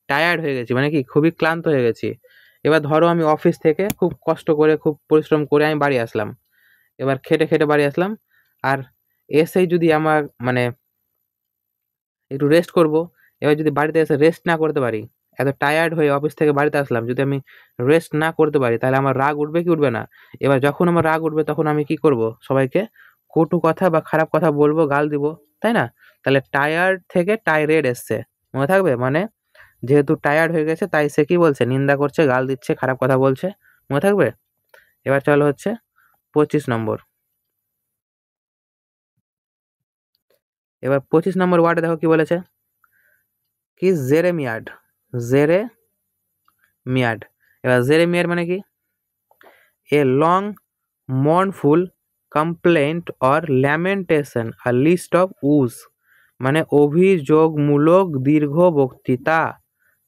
টায়ার্ড হয়ে গেছি, মানে কি খুবই ক্লান্ত হয়ে গেছি। এবার ধরো আমি অফিস থেকে খুব কষ্ট করে, খুব পরিশ্রম করে আমি বাড়ি আসলাম, এবার খেটে খেটে বাড়ি আসলাম, আর এসেই যদি আমার মানে একটু রেস্ট করব, এবার যদি বাড়িতে এসে রেস্ট না করতে পারি, এত টায়ার্ড হয়ে অফিস থেকে বাড়িতে আসলাম, যদি আমি রেস্ট না করতে পারি, তাহলে আমার রাগ উঠবে কি উঠবে না। এবার যখন আমার রাগ উঠবে তখন আমি কি করব, সবাইকে কটু কথা বা খারাপ কথা বলবো, গাল দিব, তাই না। তাহলে টায়ার্ড থেকে টাইরেড এসছে, মনে থাকবে, মানে যেহেতু টায়ার্ড হয়ে গেছে তাই সে কি বলছে, নিন্দা করছে, গাল দিচ্ছে, খারাপ কথা বলছে, মনে থাকবে। এবার চলো হচ্ছে 25 নম্বর। এবার 25 নম্বর ওয়ার্ডে দেখো কি বলেছে, কি জেরেমিয়াড, জেরেমিয়াড। এবার জেরেমিয়াড মানে কি, a long mournful complaint or lamentation, a list of woes, মানে অভিযোগমূলক দীর্ঘ বক্তৃতা।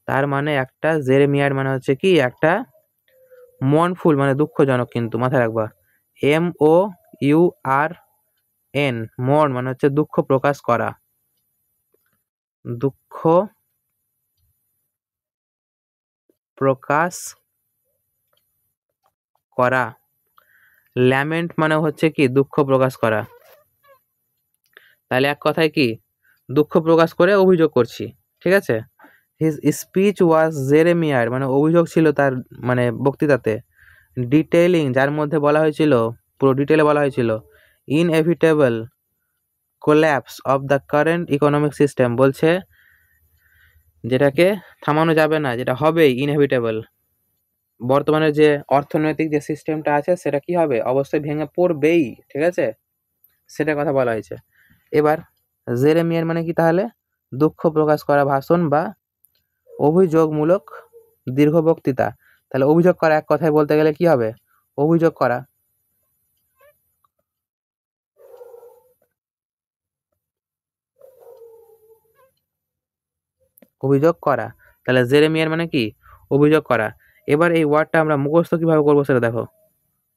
তার মানে একটা জেরেমিয়ার মানে হচ্ছে কি, একটা মর্নফুল মানে দুঃখজনক, কিন্তু মাথায় রাখবা, MOURN, মর্ন মানে হচ্ছে দুঃখ প্রকাশ করা, দুঃখ প্রকাশ করা। ল্যামেন্ট মানে হচ্ছে কি, দুঃখ প্রকাশ করা। তাহলে এক কথায় কি, দুঃখ প্রকাশ করে অভিযোগ করছি, ঠিক আছে। হিজ স্পিচ ওয়াজ জেরেমিয়ার, মানে অভিযোগ ছিল তার মানে বক্তৃতাতে, ডিটেইলিং যার মধ্যে বলা হয়েছিল, পুরো ডিটেলে বলা হয়েছিল, inevitable collapse of the current economic system, বলছে যেটাকে থামানো যাবে না, যেটা হবেই, ইনএভিটেবল, বর্তমানে যে অর্থনৈতিক যে সিস্টেমটা আছে সেটা কি হবে, অবশ্যই ভেঙে পড়বেই, ঠিক আছে, সেটার কথা বলা হয়েছে। এবার জেরেমিয়ার মানে কি তাহলে, দুঃখ প্রকাশ করা ভাষণ বা অভিযোগমূলক দীর্ঘ বক্তৃতা। তাহলে অভিযোগ করা এক কথায় বলতে গেলে কি হবে, অভিযোগ করা। অভিযোগ করা, তাহলে জেরেমিয়ার মানে কি, অভিযোগ করা। এবার এই ওয়ার্ডটা আমরা মুখস্থ কিভাবে করবো সেটা দেখো,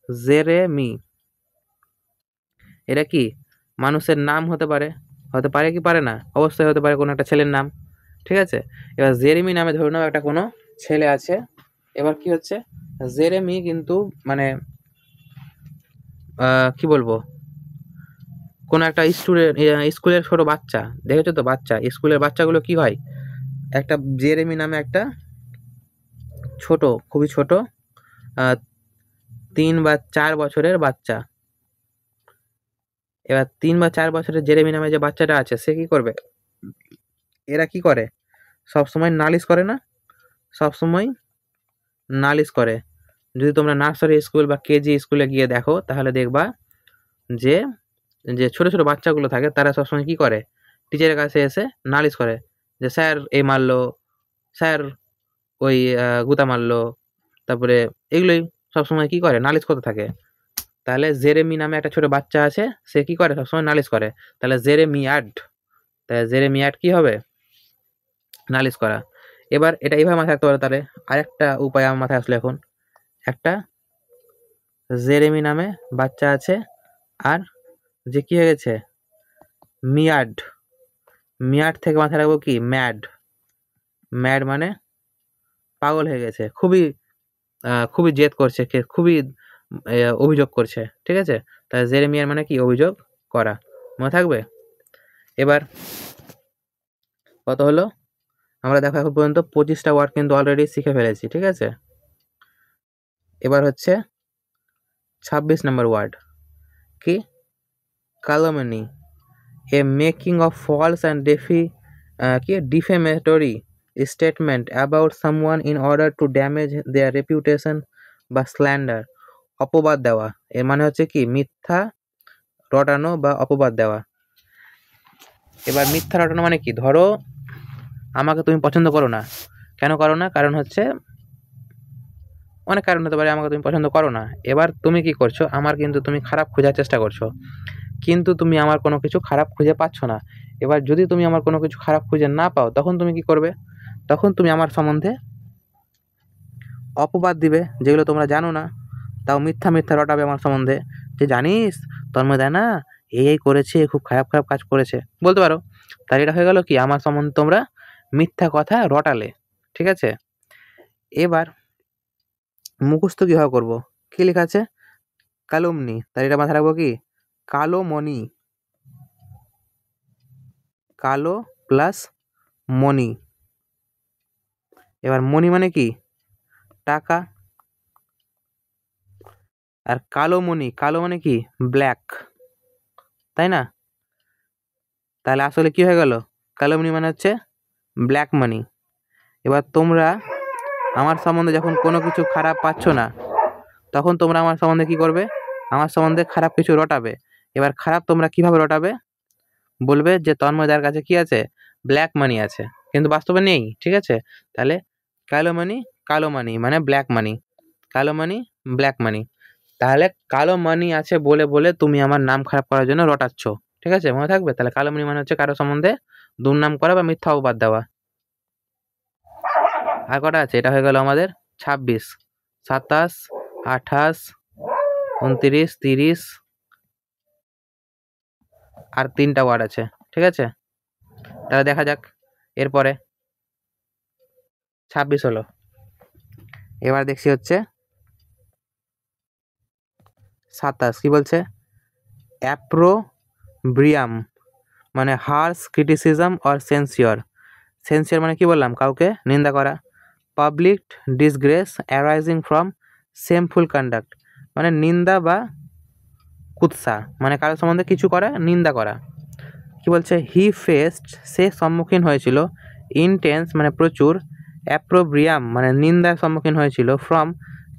জেরেমি, এটা কি মানুষের নাম হতে পারে, হতে পারে কি পারে না, অবশ্যই হতে পারে, কোনো একটা ছেলের নাম, ঠিক আছে। এবার জেরেমি নামে ধরে নাও একটা কোনো ছেলে আছে, এবার কি হচ্ছে, জেরেমি কিন্তু মানে কি বলবো, কোনো একটা স্টুডেন্ট, স্কুলের ছোট বাচ্চা, দেখেছো তো বাচ্চা, স্কুলের বাচ্চাগুলো কি হয়, একটা জেরেমি নামে একটা ছোট, খুবই ছোট, 3 বা 4 বছরের বাচ্চা। এবার 3 বা 4 বছরের জেরেমি নামে যে বাচ্চাটা আছে সে কি করবে, এরা কি করে, সবসময় নালিশ করে না, সবসময় নালিশ করে, যদি তোমরা নার্সারি স্কুল বা কেজি স্কুলে গিয়ে দেখো তাহলে দেখবা যে যে ছোট ছোট বাচ্চাগুলো থাকে তারা সবসময় কি করে, টিচারের কাছে এসে নালিশ করে যে স্যার এই মারলো, স্যার ওই গুতা মারলো, তারপরে এগুলোই সবসময় কি করে, নালিশ করতে থাকে। তাহলে জেরেমি নামে একটা ছোট বাচ্চা আছে, সে কি করে, সবসময় নালিশ করে। তাহলে জেরেমিয়াড, তাহলে জেরেমিয়াড কি হবে, নালিশ করা। এবার এটা এইভাবে মাথায় রাখতে পারো। তাহলে আরেকটা উপায় আমার মাথায় আসলো এখন, একটা জেরেমি নামে বাচ্চা আছে, আর যে কি হয়ে গেছে, মিয়াড, মিয়াড থেকে মাথায় রাখবো কি, ম্যাড, ম্যাড মানে পাগল হয়ে গেছে, খুবই খুবই জেদ করছে, খুবই অভিযোগ করছে, ঠিক আছে। তাহলে জেরেমিয়ার মানে কি, অভিযোগ করা, মনে থাকবে। এবার কত হলো, আমরা দেখো এখন পর্যন্ত 25টা ওয়ার্ড কিন্তু অলরেডি শিখে ফেলেছি, ঠিক আছে। এবার হচ্ছে 26 নম্বর ওয়ার্ড কি, calumny, a making of false and কি defamatory statement about someone in order to damage their reputation বা slander, অপবাদ দেওয়া। এর মানে হচ্ছে কি, মিথ্যা রটানো বা অপবাদ দেওয়া। এবার মিথ্যা রটানো মানে কি, ধরো আমাকে তুমি পছন্দ করো না, কেন করো না, কারণ হচ্ছে অনেক কারণ হতে পারে আমাকে তুমি পছন্দ করো না। এবার তুমি কি করছো, আমার কিন্তু তুমি খারাপ খোঁজার চেষ্টা করছো, কিন্তু তুমি আমার কোনো কিছু খারাপ খুঁজে পাচ্ছ না। এবার যদি তুমি আমার কোনো কিছু খারাপ খুঁজে না পাও, তখন তুমি কি করবে, তখন তুমি আমার সম্বন্ধে অপবাদ দিবে, যেগুলো তোমরা জানো না, তাও মিথ্যা মিথ্যা রটাবে আমার সম্বন্ধে, যে জানিস তন্ময় দেয় না এই করেছে, খুব খারাপ খারাপ কাজ করেছে, বলতে পারো। তাহলে এটা হয়ে গেল কি, আমার সম্বন্ধে তোমরা মিথ্যা কথা রটালে, ঠিক আছে। এবার মুখস্থ কীভাবে করবো, কি লেখা আছে, কালুমনি, তাহলে এটা মাথায় রাখবো কি, কালো মণি, কালো প্লাস মণি। এবার মণি মানে কি, টাকা, আর কালো মণি, কালো মানে কি, ব্ল্যাক, তাই না। তাহলে আসলে কি হয়ে গেল, কালো মণি মানে হচ্ছে ব্ল্যাক মানি। এবার তোমরা আমার সম্বন্ধে যখন কোনো কিছু খারাপ পাচ্ছ না, তখন তোমরা আমার সম্বন্ধে কি করবে, আমার সম্বন্ধে খারাপ কিছু রটাবে। এবার খারাপ তোমরা কিভাবে রটাবে, বলবে যে তন্ময়দার কাছে কি আছে, ব্ল্যাক মানি আছে, কিন্তু বাস্তবে নেই, ঠিক আছে। তাহলে কালো মানি, কালো মানি মানে ব্ল্যাক মানি, কালো মানি ব্ল্যাক মানি। তাহলে কালো মানি আছে বলে বলে তুমি আমার নাম খারাপ করার জন্য রটাচ্ছ, ঠিক আছে, মনে থাকবে। তাহলে কালো মানি মানে হচ্ছে কারো সম্বন্ধে দুর্নাম করা বা মিথ্যা অপবাদ দেওয়া। আর কটা আছে, এটা হয়ে গেল আমাদের 26, 27, 28, 29, 30, আর 3টা ওয়ার্ড আছে, ঠিক আছে। তাহলে দেখা যাক, এরপরে 26 হলো। এবার দেখছি হচ্ছে 27, কি বলছে, অ্যাপ্রোব্রিয়াম মানে হার্স ক্রিটিসিজম অর সেন্সিওর, সেন্সিওর মানে কি বললাম, কাউকে নিন্দা করা। Public disgrace arising from সেমফুল conduct মানে নিন্দা বা কুৎসা, মানে কারোর সম্বন্ধে কিছু করা, নিন্দা করা। কি বলছে, হি ফেস্ট, সে সম্মুখীন হয়েছিল, ইনটেন্স মানে প্রচুর, অ্যাপ্রোব্রিয়াম মানে নিন্দার সম্মুখীন হয়েছিল, from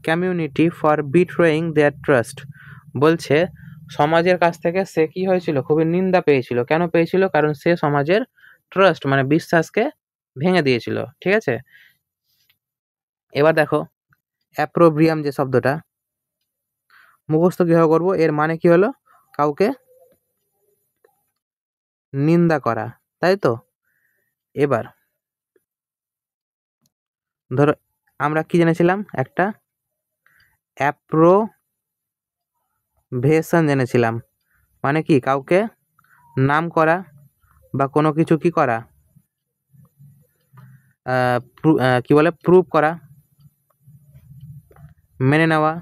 community for betraying their trust, বলছে সমাজের কাছ থেকে সে কি হয়েছিল, খুবই নিন্দা পেয়েছিল। কেন পেয়েছিল, কারণ সে সমাজের ট্রাস্ট মানে বিশ্বাসকে ভেঙে দিয়েছিল, ঠিক আছে। এবার দেখো অ্যাপ্রোব্রিয়াম যে শব্দটা মুখস্থ কীভাবে করবো, এর মানে কি হলো, কাউকে নিন্দা করা, তাই তো। এবার ধরো আমরা কি জেনেছিলাম, একটা অ্যাপ্রোভেশন জেনেছিলাম, মানে কি কাউকে নাম করা বা কোনো কিছু কি করা, কি বলে, প্রুভ করা, মেনে নেওয়া,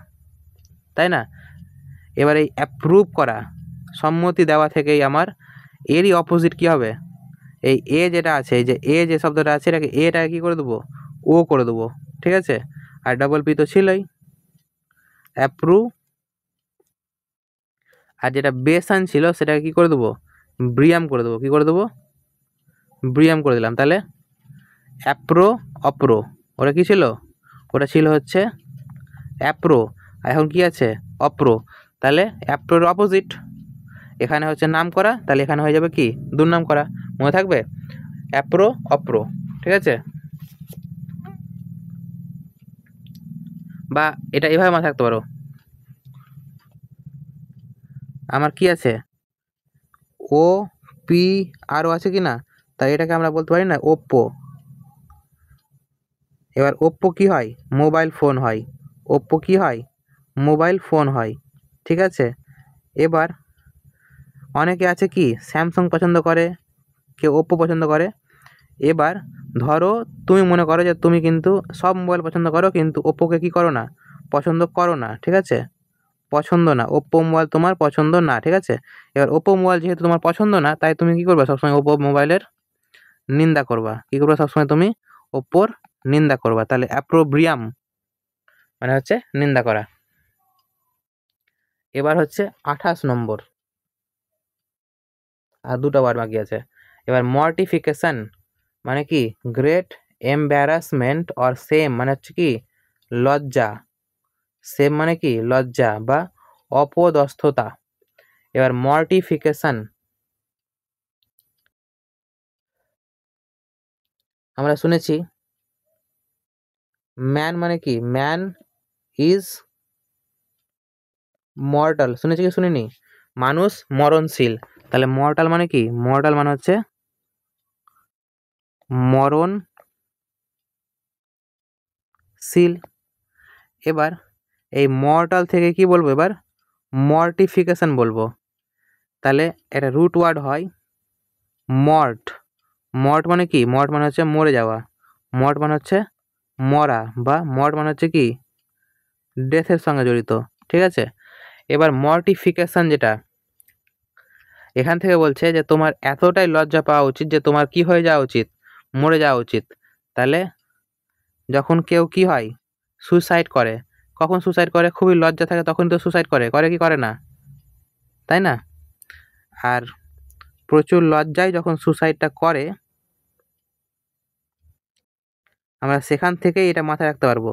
তাই না। এবার এই অ্যাপ্রুভ করা, সম্মতি দেওয়া থেকেই আমার এরই অপোজিট কি হবে, এই এ যেটা আছে, এই যে এ যে শব্দটা আছে, এটাকে এটাকে কী করে দেবো, ও করে দেবো, ঠিক আছে। আর ডাবল পি তো ছিলই, অ্যাপ্রুভ, আর যেটা বেসান ছিল সেটাকে কী করে দেবো, ব্রিয়াম করে দেবো, কী করে দেবো, ব্রিয়াম করে দিলাম। তাহলে অ্যাপ্রো অপ্রো, ওটা কী ছিল, ওটা ছিল হচ্ছে অ্যাপ্রো, এখন কি আছে অপ্রো, তাহলে অ্যাপ্রোর অপোজিট, এখানে হচ্ছে নাম করা, তাহলে এখানে হয়ে যাবে কি দুর্নাম করা, মনে থাকবে অ্যাপ্রো অপ্রো, ঠিক আছে। বা এটা এভাবে মনে থাকতে পারো, আমার কি আছে ও পি আরও আছে কি না, তাই এটাকে আমরা বলতে পারি না ওপ্পো। এবার ওপ্পো কি হয়, মোবাইল ফোন হয়, ওপ্পো কি হয়, মোবাইল ফোন হয়, ঠিক আছে। এবার অনেকে আছে কি স্যামসাং পছন্দ করে, কেউ ওপ্পো পছন্দ করে। এবার ধরো তুমি মনে করো যে তুমি কিন্তু সব মোবাইল পছন্দ করো, কিন্তু ওপ্পোকে কি করো না, পছন্দ করো না, ঠিক আছে, পছন্দ না, ওপ্পো মোবাইল তোমার পছন্দ না, ঠিক আছে। এবার ওপ্পো মোবাইল যেহেতু তোমার পছন্দ না, তাই তুমি কি করবে, সবসময় ওপ্পো মোবাইলের নিন্দা করবা, কি করবা, সবসময় তুমি ওপ্পোর নিন্দা করবা, তাহলে অ্যাপ্রোব্রিয়াম মানে হচ্ছে নিন্দা করা। এবার হচ্ছে 28 নম্বর, আর দুটো ওয়ার্ড বাকি আছে। এবার মর্টিফিকেশন মানে কি গ্রেট এম্বারাসমেন্ট অর সেম মানে হচ্ছে কি লজ্জা, সেম মানে কি লজ্জা বা অপদস্থতা। এবার মর্টিফিকেশন আমরা শুনেছি ম্যান মানে কি ম্যান ইজ মর্টাল, শুনেছি কি শুনিনি, মানুষ মরণশীল, তাহলে মর্টাল মানে কি, মর্টাল মানে হচ্ছে মরণশীল। এবার এই মর্টাল থেকে কি বলবো, এবার মর্টিফিকেশন বলবো, তাহলে এটা রুট ওয়ার্ড হয় মর্ট, মর্ট মানে কি, মর্ট মানে হচ্ছে মরে যাওয়া, মর্ট মানে হচ্ছে মরা, বা মর্ট মানে হচ্ছে কি ডেথের সঙ্গে জড়িত, ঠিক আছে। এবার মর্টিফিকেশন যেটা এখান থেকে বলছে যে তোমার এতটাই লজ্জা পাওয়া উচিত যে তোমার কি হয়ে যাওয়া উচিত, মরে যাওয়া উচিত। তাহলে যখন কেউ কি হয় সুসাইড করে, কখন সুসাইড করে, খুবই লজ্জা থাকে তখন তো সুসাইড করে, করে কি করে না, তাই না। আর প্রচুর লজ্জায় যখন সুসাইডটা করে, আমরা সেখান থেকেই এটা মাথায় রাখতে পারবো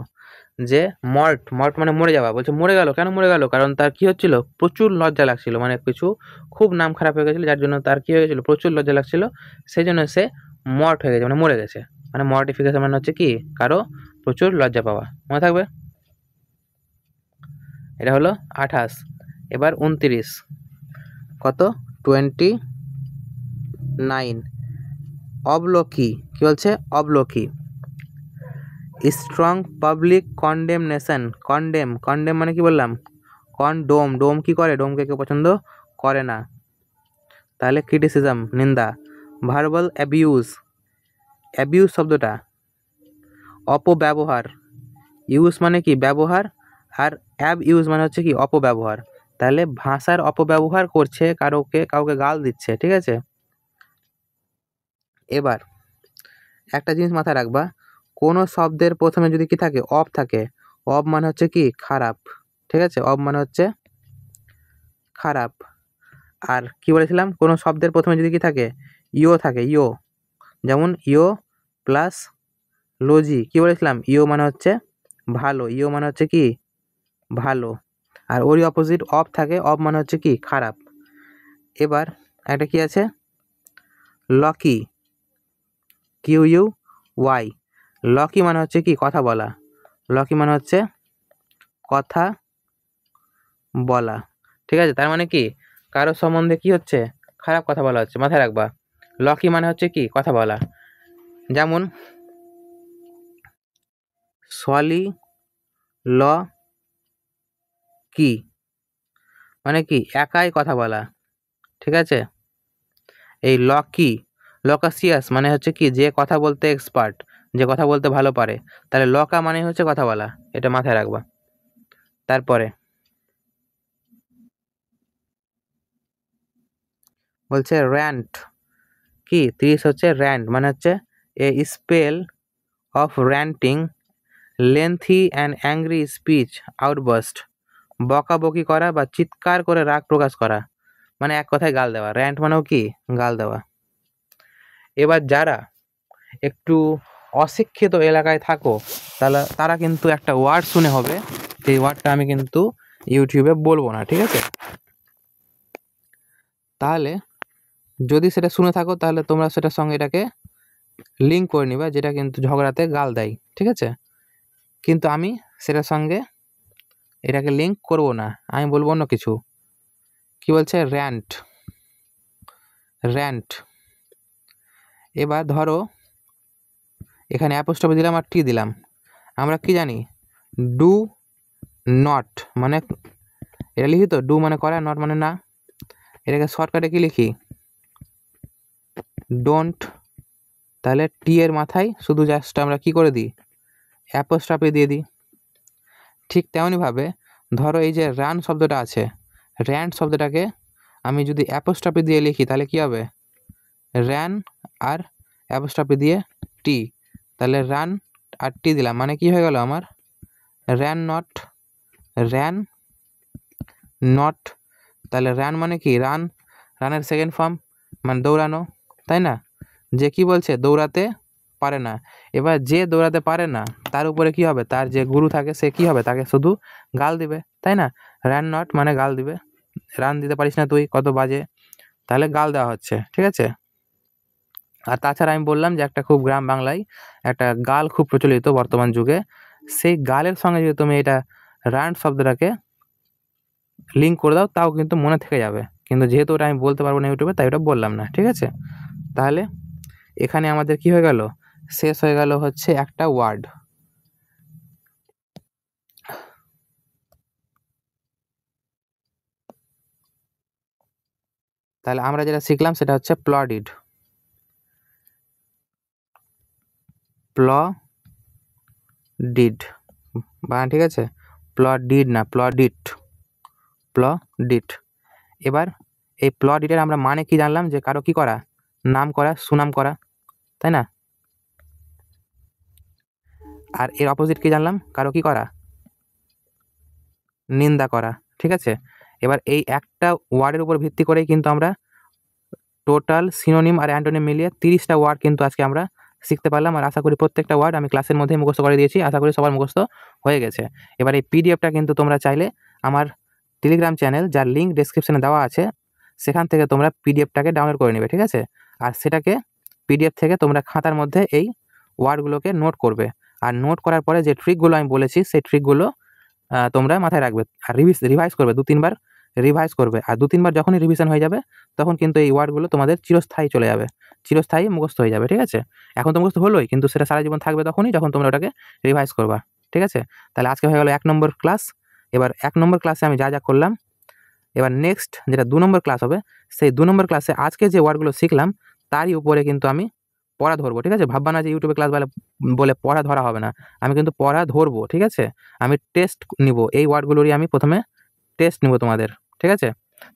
যে মর্ট, মর্ট মানে মরে যাওয়া, বলছে মরে গেল, কেন মরে গেল, কারণ তার কি হচ্ছিল, প্রচুর লজ্জা লাগছিল, মানে কিছু খুব নাম খারাপ হয়ে গেছিলো, যার জন্য তার কি হয়ে গেছিলো, প্রচুর লজ্জা লাগছিল, সেই জন্য সে মর্ট হয়ে গেছে, মানে মরে গেছে, মানে মর্টিফিকেশন মানে হচ্ছে কি কারো প্রচুর লজ্জা পাওয়া, মনে থাকবে। এটা হলো 28। এবার 29, কত 29, অবলোকি, কি বলছে obloquy, strong public condemnation, condemn, condemn মানে কি বললাম কন্ডোম, ডোম কি করে, ডোমকে কেউ পছন্দ করে না, তাহলে ক্রিটিসিজম নিন্দা। ভার্বাল অ্যাবিউজ, অ্যাবিউজ শব্দটা অপব্যবহার, ইউজ মানে কি ব্যবহার, আর অ্যাব ইউজ মানে হচ্ছে কি অপব্যবহার, তাহলে ভাষার অপব্যবহার করছে, কাউকে গাল দিচ্ছে, ঠিক আছে। এবার একটা জিনিস মাথায় রাখবা, কোনো শব্দের প্রথমে যদি কি থাকে অফ থাকে, অফ মানে হচ্ছে কি খারাপ, ঠিক আছে, অফ মানে হচ্ছে খারাপ। আর কি বলেছিলাম, কোনো শব্দের প্রথমে যদি কি থাকে ইও থাকে, ইও, যেমন ইও প্লাস লজি, কি বলেছিলাম ইও মানে হচ্ছে ভালো, ইও মানে হচ্ছে কি ভালো, আর ওরই অপোজিট অফ থাকে, অফ মানে হচ্ছে কি খারাপ। এবার একটা কি আছে lucky, Q U Y, lucky মানে হচ্ছে কি কথা বলা, লকি মানে হচ্ছে কথা বলা, ঠিক আছে। তার মানে কি কারো সম্বন্ধে কি হচ্ছে খারাপ কথা বলা হচ্ছে, মাথায় রাখবা লকি মানে হচ্ছে কি কথা বলা। যেমন সলি ল কি মানে কি একাই কথা বলা, ঠিক আছে। এই লকি, লকাসিয়াস মানে হচ্ছে কি যে কথা বলতে এক্সপার্ট, যে কথা বলতে ভালো পারে, তাহলে লকা মানে হচ্ছে কথা বলা, এটা মাথায় রাখবা। তারপরে বলছে র্যান্ট, কি 30 হচ্ছে র্যান্ট মানে হচ্ছে a spell of ranting, lengthy and angry speech outburst, বকাবকি করা বা চিৎকার করে রাগ প্রকাশ করা, মানে এক কথায় গাল দেওয়া, র্যান্ট মানেও কি গাল দেওয়া। এবার যারা একটু অশিক্ষিত এলাকায় থাকো, তাহলে তারা কিন্তু একটা ওয়ার্ড শুনে হবে এই ওয়ার্ডটা আমি কিন্তু ইউটিউবে বলবো না, ঠিক আছে? তাহলে যদি সেটা শুনে থাকো তাহলে তোমরা সেটার সঙ্গে এটাকে লিঙ্ক করে নিবা, যেটা কিন্তু ঝগড়াতে গাল দেয়, ঠিক আছে? কিন্তু আমি সেটার সঙ্গে এটাকে লিঙ্ক করব না, আমি বলবো অন্য কিছু। কি বলছে? র্যান্ট। র্যান্ট। এবার ধরো এখানে অ্যাপোস্ট্রফি দিলাম আর টি দিলাম। আমরা কি জানি? ডু নট মানে এটা লিখি তো, ডু মানে করা, নট মানে না। এটাকে শর্টকাটে কি লিখি? ডোন্ট। তাহলে টি এর মাথায় শুধু জাস্ট আমরা কি করে দিই? অ্যাপোস্ট্রফি দিয়ে দিই। ঠিক তেমনইভাবে ধরো এই যে রান শব্দটা আছে, র্যান্ট শব্দটাকে আমি যদি অ্যাপোস্ট্রফি দিয়ে লিখি তাহলে কি হবে? র্যান আর অ্যাপোস্ট্রফি দিয়ে টি, তাহলে রান আর টি দিলাম, মানে কি হয়ে গেল আমার? Ran not. Ran not. তাহলে র্যান মানে কি? রান। রানের সেকেন্ড ফর্ম মানে দৌড়ানো, তাই না? যে কি বলছে? দৌড়াতে পারে না। এবার যে দৌড়াতে পারে না তার উপরে কি হবে? তার যে গুরু থাকে সে কি হবে? তাকে শুধু গাল দিবে, তাই না? র্যান নট মানে গাল দিবে। রান দিতে পারিস না তুই, কত বাজে, তাহলে গাল দেওয়া হচ্ছে, ঠিক আছে? আর তাছাড়া আমি বললাম যে একটা খুব গ্রাম বাংলায় একটা গাল খুব প্রচলিত বর্তমান যুগে, সেই গালের সঙ্গে যদি তুমি এটা রান শব্দটাকে লিঙ্ক করে দাও তাও কিন্তু মনে থেকে যাবে, কিন্তু যেহেতু ওটা আমি বলতে পারবো না ইউটিউবে তাই ওটা বললাম না, ঠিক আছে? তাহলে এখানে আমাদের কি হয়ে গেল? শেষ হয়ে গেল হচ্ছে একটা ওয়ার্ড। তাহলে আমরা যেটা শিখলাম সেটা হচ্ছে প্লডিড। প্লডিড বানান ঠিক আছে? প্লডিড না, প্লডিড। প্লডিড। এবার এই প্লডিডের আমরা মানে কি জানলাম? যে কারো কি করা? নাম করা, সুনাম করা, তাই না? আর এর অপোজিট কি জানলাম? কারো কি করা? নিন্দা করা, ঠিক আছে? এবার এই একটা ওয়ার্ডের উপর ভিত্তি করেই কিন্তু আমরা টোটাল সিনোনিম আর অ্যান্টোনিম মিলিয়ে 30টা ওয়ার্ড কিন্তু আজকে আমরা শিখতে পারলাম। আর আশা করি প্রত্যেকটা ওয়ার্ড আমি ক্লাসের মধ্যেই মুখস্থ করে দিয়েছি, আশা করি সবার মুখস্থ হয়ে গেছে। এবার এই পিডিএফটা কিন্তু তোমরা চাইলে আমার টেলিগ্রাম চ্যানেল, যার লিঙ্ক ডেসক্রিপশনে দেওয়া আছে, সেখান থেকে তোমরা পিডিএফটাকে ডাউনলোড করে নেবে, ঠিক আছে? আর সেটাকে পিডিএফ থেকে তোমরা খাতার মধ্যে এই ওয়ার্ডগুলোকে নোট করবে। আর নোট করার পরে যে ট্রিকগুলো আমি বলেছি সেই ট্রিকগুলো তোমরা মাথায় রাখবে আর রিভাইজ করবে, 2-3 বার রিভাইজ করবে। আর 2-3 বার যখনই রিভিশন হয়ে যাবে তখন কিন্তু এই ওয়ার্ডগুলো তোমাদের চিরস্থায়ী চলে যাবে, চিরস্থায়ী মুখস্থ হয়ে যাবে, ঠিক আছে? এখন তো মুখস্থ হলোই, কিন্তু সেটা সারা জীবন থাকবে তখনই যখন তোমরা ওটাকে রিভাইজ করবা, ঠিক আছে? তাহলে আজকে হয়ে গেল 1 নম্বর ক্লাস। এবার 1 নম্বর ক্লাসে আমি যা করলাম, এবার নেক্সট যেটা 2 নম্বর ক্লাস হবে, সেই 2 নম্বর ক্লাসে আজকে যে ওয়ার্ডগুলো শিখলাম তারই উপরে কিন্তু আমি পড়া ধরবো, ঠিক আছে? ভাববা না যে ইউটিউবে ক্লাস বলে পড়া ধরা হবে না, আমি কিন্তু পড়া ধরবো, ঠিক আছে? আমি টেস্ট নিব, এই ওয়ার্ডগুলোরই আমি প্রথমে টেস্ট নিব তোমাদের, ঠিক আছে?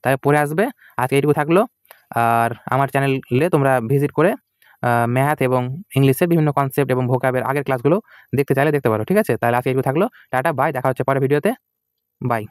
তাই পড়ে আসবে। আজকে এইটুকু থাকলো। আর আমার চ্যানেলে তোমরা ভিজিট করে ম্যাথ এবং ইংলিশের বিভিন্ন কনসেপ্ট এবং ভোকাবের আগের ক্লাসগুলো দেখতে চাইলে দেখতে পারো, ঠিক আছে? তাহলে আজকে এইটুকু থাকলো। টাটা, বাই, দেখা হচ্ছে পরের ভিডিওতে। বাই।